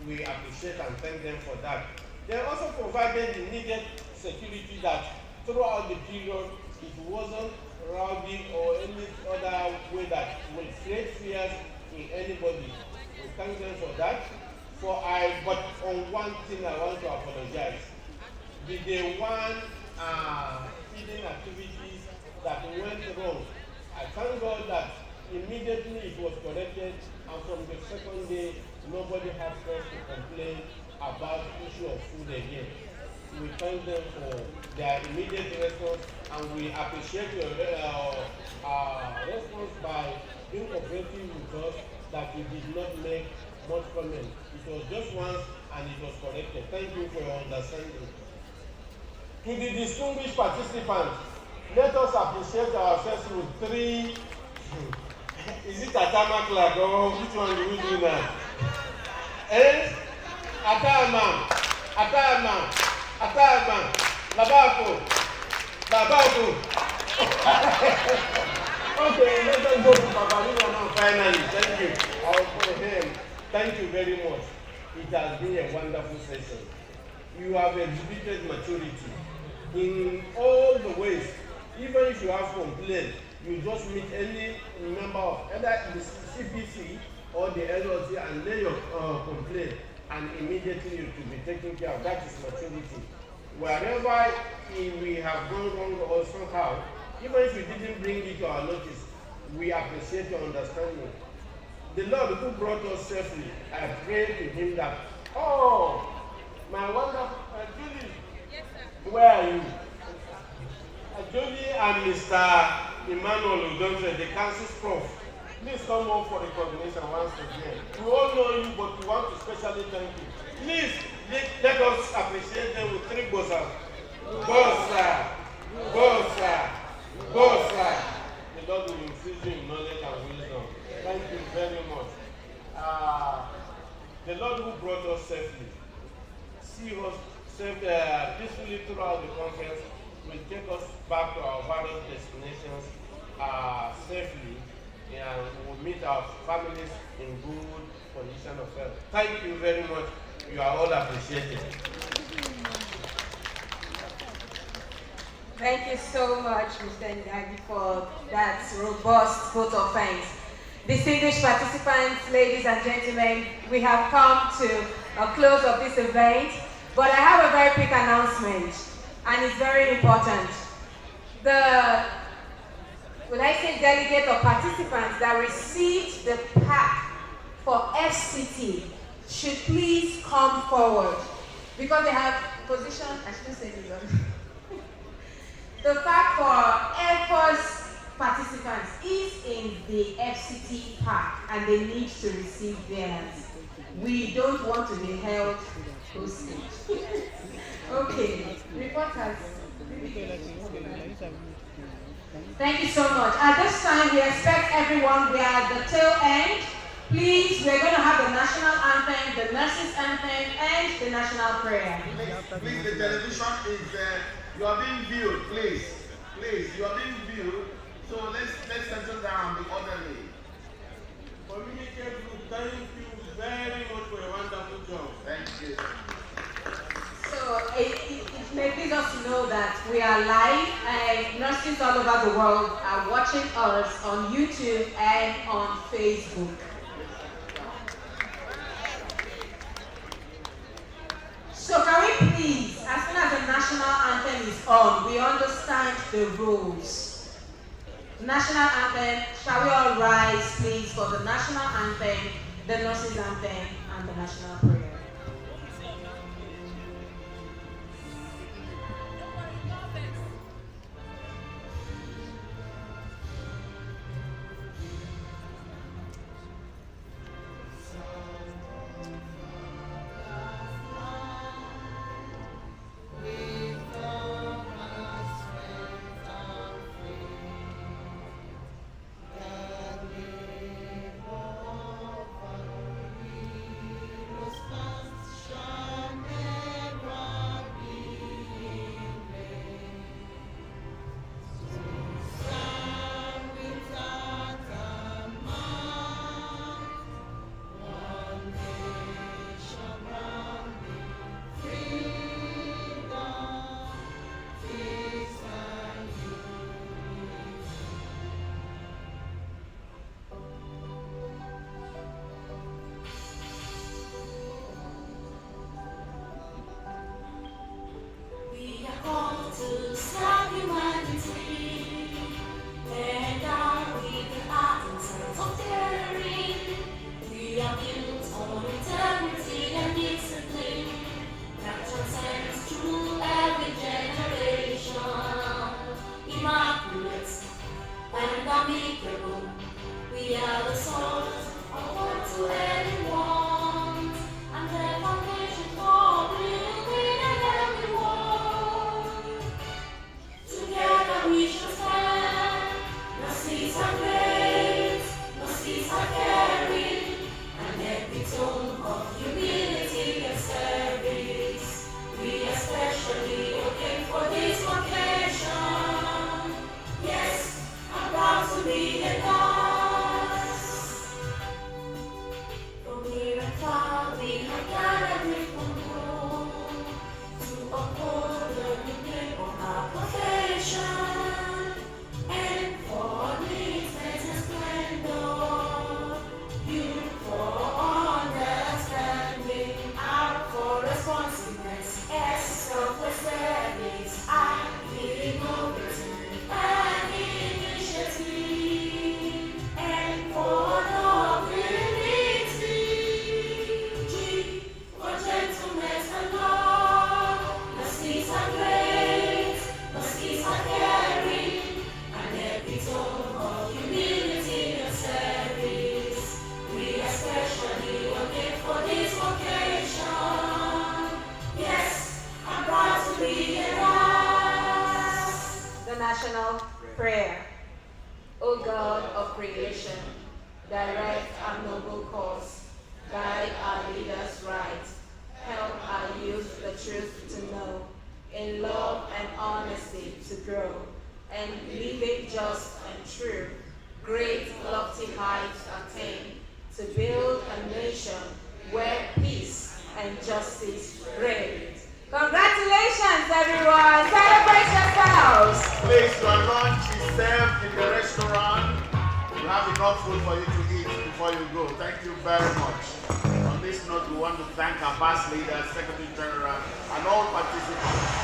We appreciate and thank them for that. They also provided the needed security that throughout the period it wasn't rowdy or any other way that will create fears in anybody. We thank them for that. But on one thing I want to apologize. The day one feeding activities that went wrong, I thank God that immediately it was corrected, and from the second day, nobody has cause to complain about the issue of food again. We thank them for their immediate response, and we appreciate your response by being cooperative with us, that we did not make much comment. It was just once and it was corrected. Thank you for your understanding. To the distinguished participants, Let us appreciate ourselves with three. Is it Atama Clark or which one do we do now? Atama, Labako. Okay, let us go to Babalina now finally. Thank you. I'll pray him. Thank you very much. It has been a wonderful session. You have exhibited maturity in all the ways. Even if you have complained, you just meet any member of either the CPC or the LOC and lay your complaint, and immediately you to be taken care of. That is maturity. Wherever we have gone wrong or somehow, even if you didn't bring it to our notice, we appreciate your understanding. The Lord who brought us safely, I pray to him that, oh, my wonderful Julie, yes, sir. Where are you? Julie and Mr. Emmanuel Udontre, the council's prof, please come up for recognition once again. We all know you, but we want to specially thank you. Please, let us appreciate them with three bossa. Bossa, bossa, bossa. The Lord will increase you in knowledge and wisdom. Thank you very much. The Lord who brought us safely, see us peacefully throughout the conference, will take us back to our various destinations safely, and we will meet our families in good condition of health. Thank you very much. You are all appreciated. Thank you so much, Mr. Ndagi, for that robust vote of thanks. Distinguished participants, ladies and gentlemen, we have come to a close of this event, but I have a very quick announcement, and it's very important. Would I say delegate or participants that received the pack for FCT should please come forward, because they have positioned, I shouldn't say this one. The pack for Air Force participants is in the FCT pack, and they need to receive theirs. We don't want to be held hostage. Okay, reporters. Thank you so much. At this time, we expect everyone, we are at the tail end. Please, we're going to have the national anthem, the nurses anthem, and the national prayer. Please, the television is, you are being viewed, please. Please, you are being viewed. So let's settle down the orderly. Communicate group, thank you very much for a wonderful job. Thank you. So it may please us to know that we are live, and nurses all over the world are watching us on YouTube and on Facebook. So can we please, as soon as the national anthem is on, we understand the rules. National anthem, shall we all rise please for the national anthem, the nurses anthem, and the national prayer. Los Prayer. O God of creation, direct our noble course, guide our leaders right, help our youth the truth to know, in love and honesty to grow, and living just and true, great lofty heights attain, to build a nation where peace and justice reign. Congratulations, everyone! Celebrate yourselves! Please, your lunch is served in the restaurant. You have enough food for you to eat before you go. Thank you very much. On this note, we want to thank our past leaders, Secretary General, and all participants.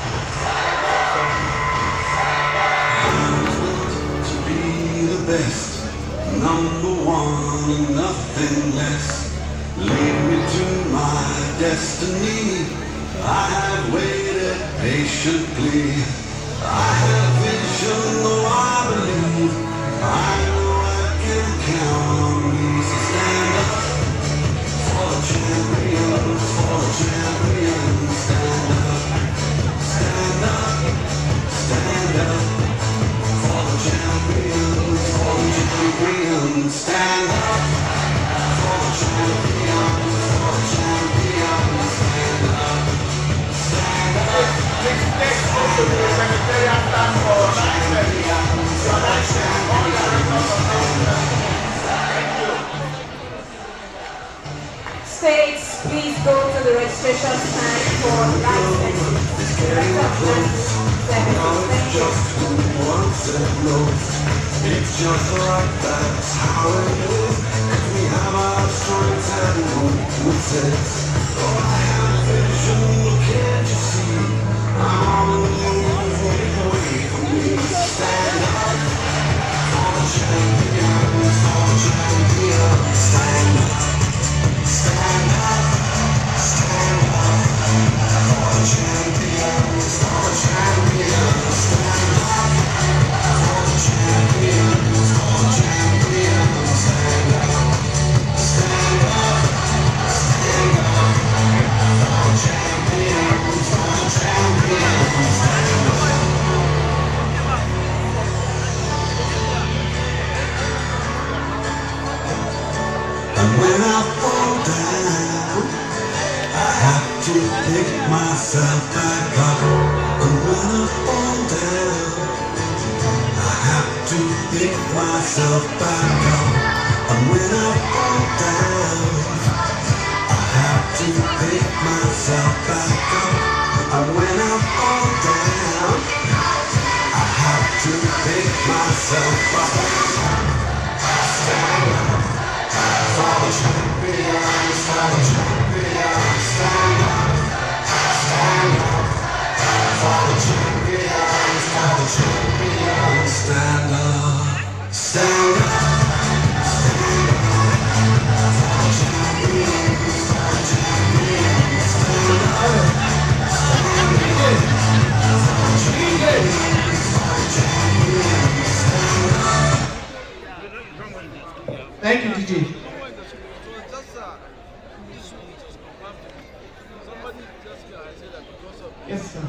To be the best, number one, nothing less. Lead me to my destiny. I have waited patiently. I have vision, though I believe. I know I can count on me. So stand up for the champions, for the champions. Stand up, stand up, stand up for the champions, for the champions. Stand up for the champions, for the champions. Stand up. Please take us to the secretariat stand for license. Your license, all the rest of the Thank you. States, please go to the registration stand for licenses. Director of Services. Just who wants it most. It's just like that's how it is. Cause we have our strengths and weaknesses. Oh, I have vision, look, can't you see? I'm on the move, wait for me. Stand up for the champions, for the champions. Stand up, stand up, stand up for the champions, for the champions. Stand up for the champions, for the champions. Stand up, stand up, stand up for the champions, for the champions. Stand up. And when I fall down, I have to pick myself back up. And when I fall down, I have to pick myself back up. And when I fall down, I have to pick myself back up. And when I fall down, I have to pick myself up. Stand up for the champions, for the champions. Stand up, stand up for the champions, for the champions. Stand up, stand up, stand up for the champions, for the champions. Stand up, stand up for the champions, for the champions. Stand up. Thank you, DJ. Yes, sir.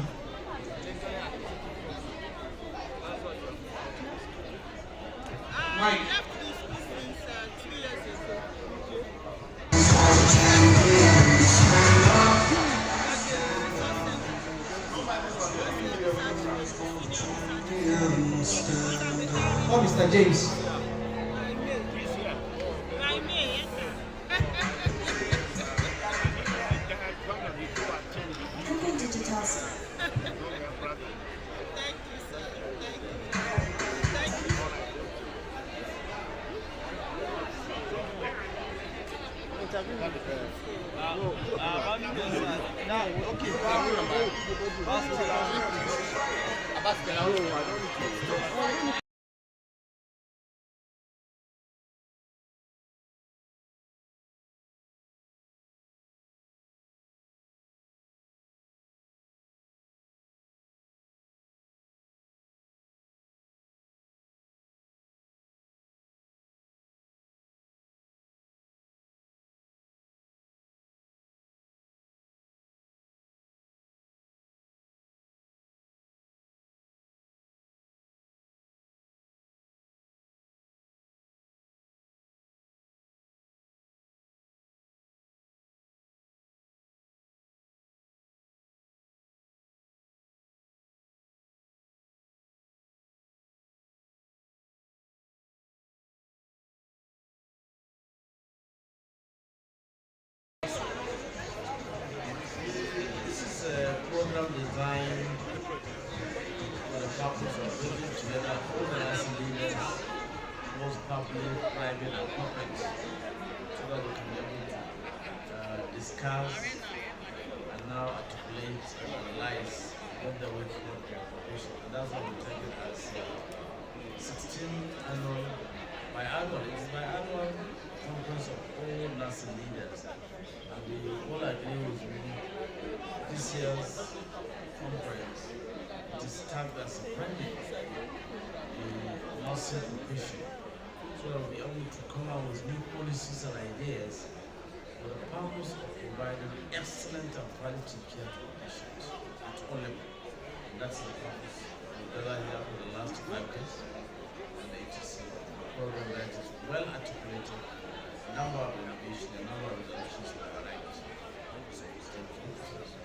Mike. Oh, Mr. James. Okay. designed for the purpose of bringing together all the nursing leaders, both public, private, and corporate, so that we can be able to discuss and now articulate and analyze what the way forward for our profession. And that's what we take it as 16th annual, biannual. It is biannual conference of all nursing leaders. And we all agree with me, this year's conference, it is tagged as branding the nursing profession, so that we'll be able to come out with new policies and ideas for the purpose of providing excellent and quality care to patients at all levels. And that's the purpose. We've gathered here for the last 5 days, and it is a program that is well articulated, a number of innovation, a number of resolutions that are right. Thank you.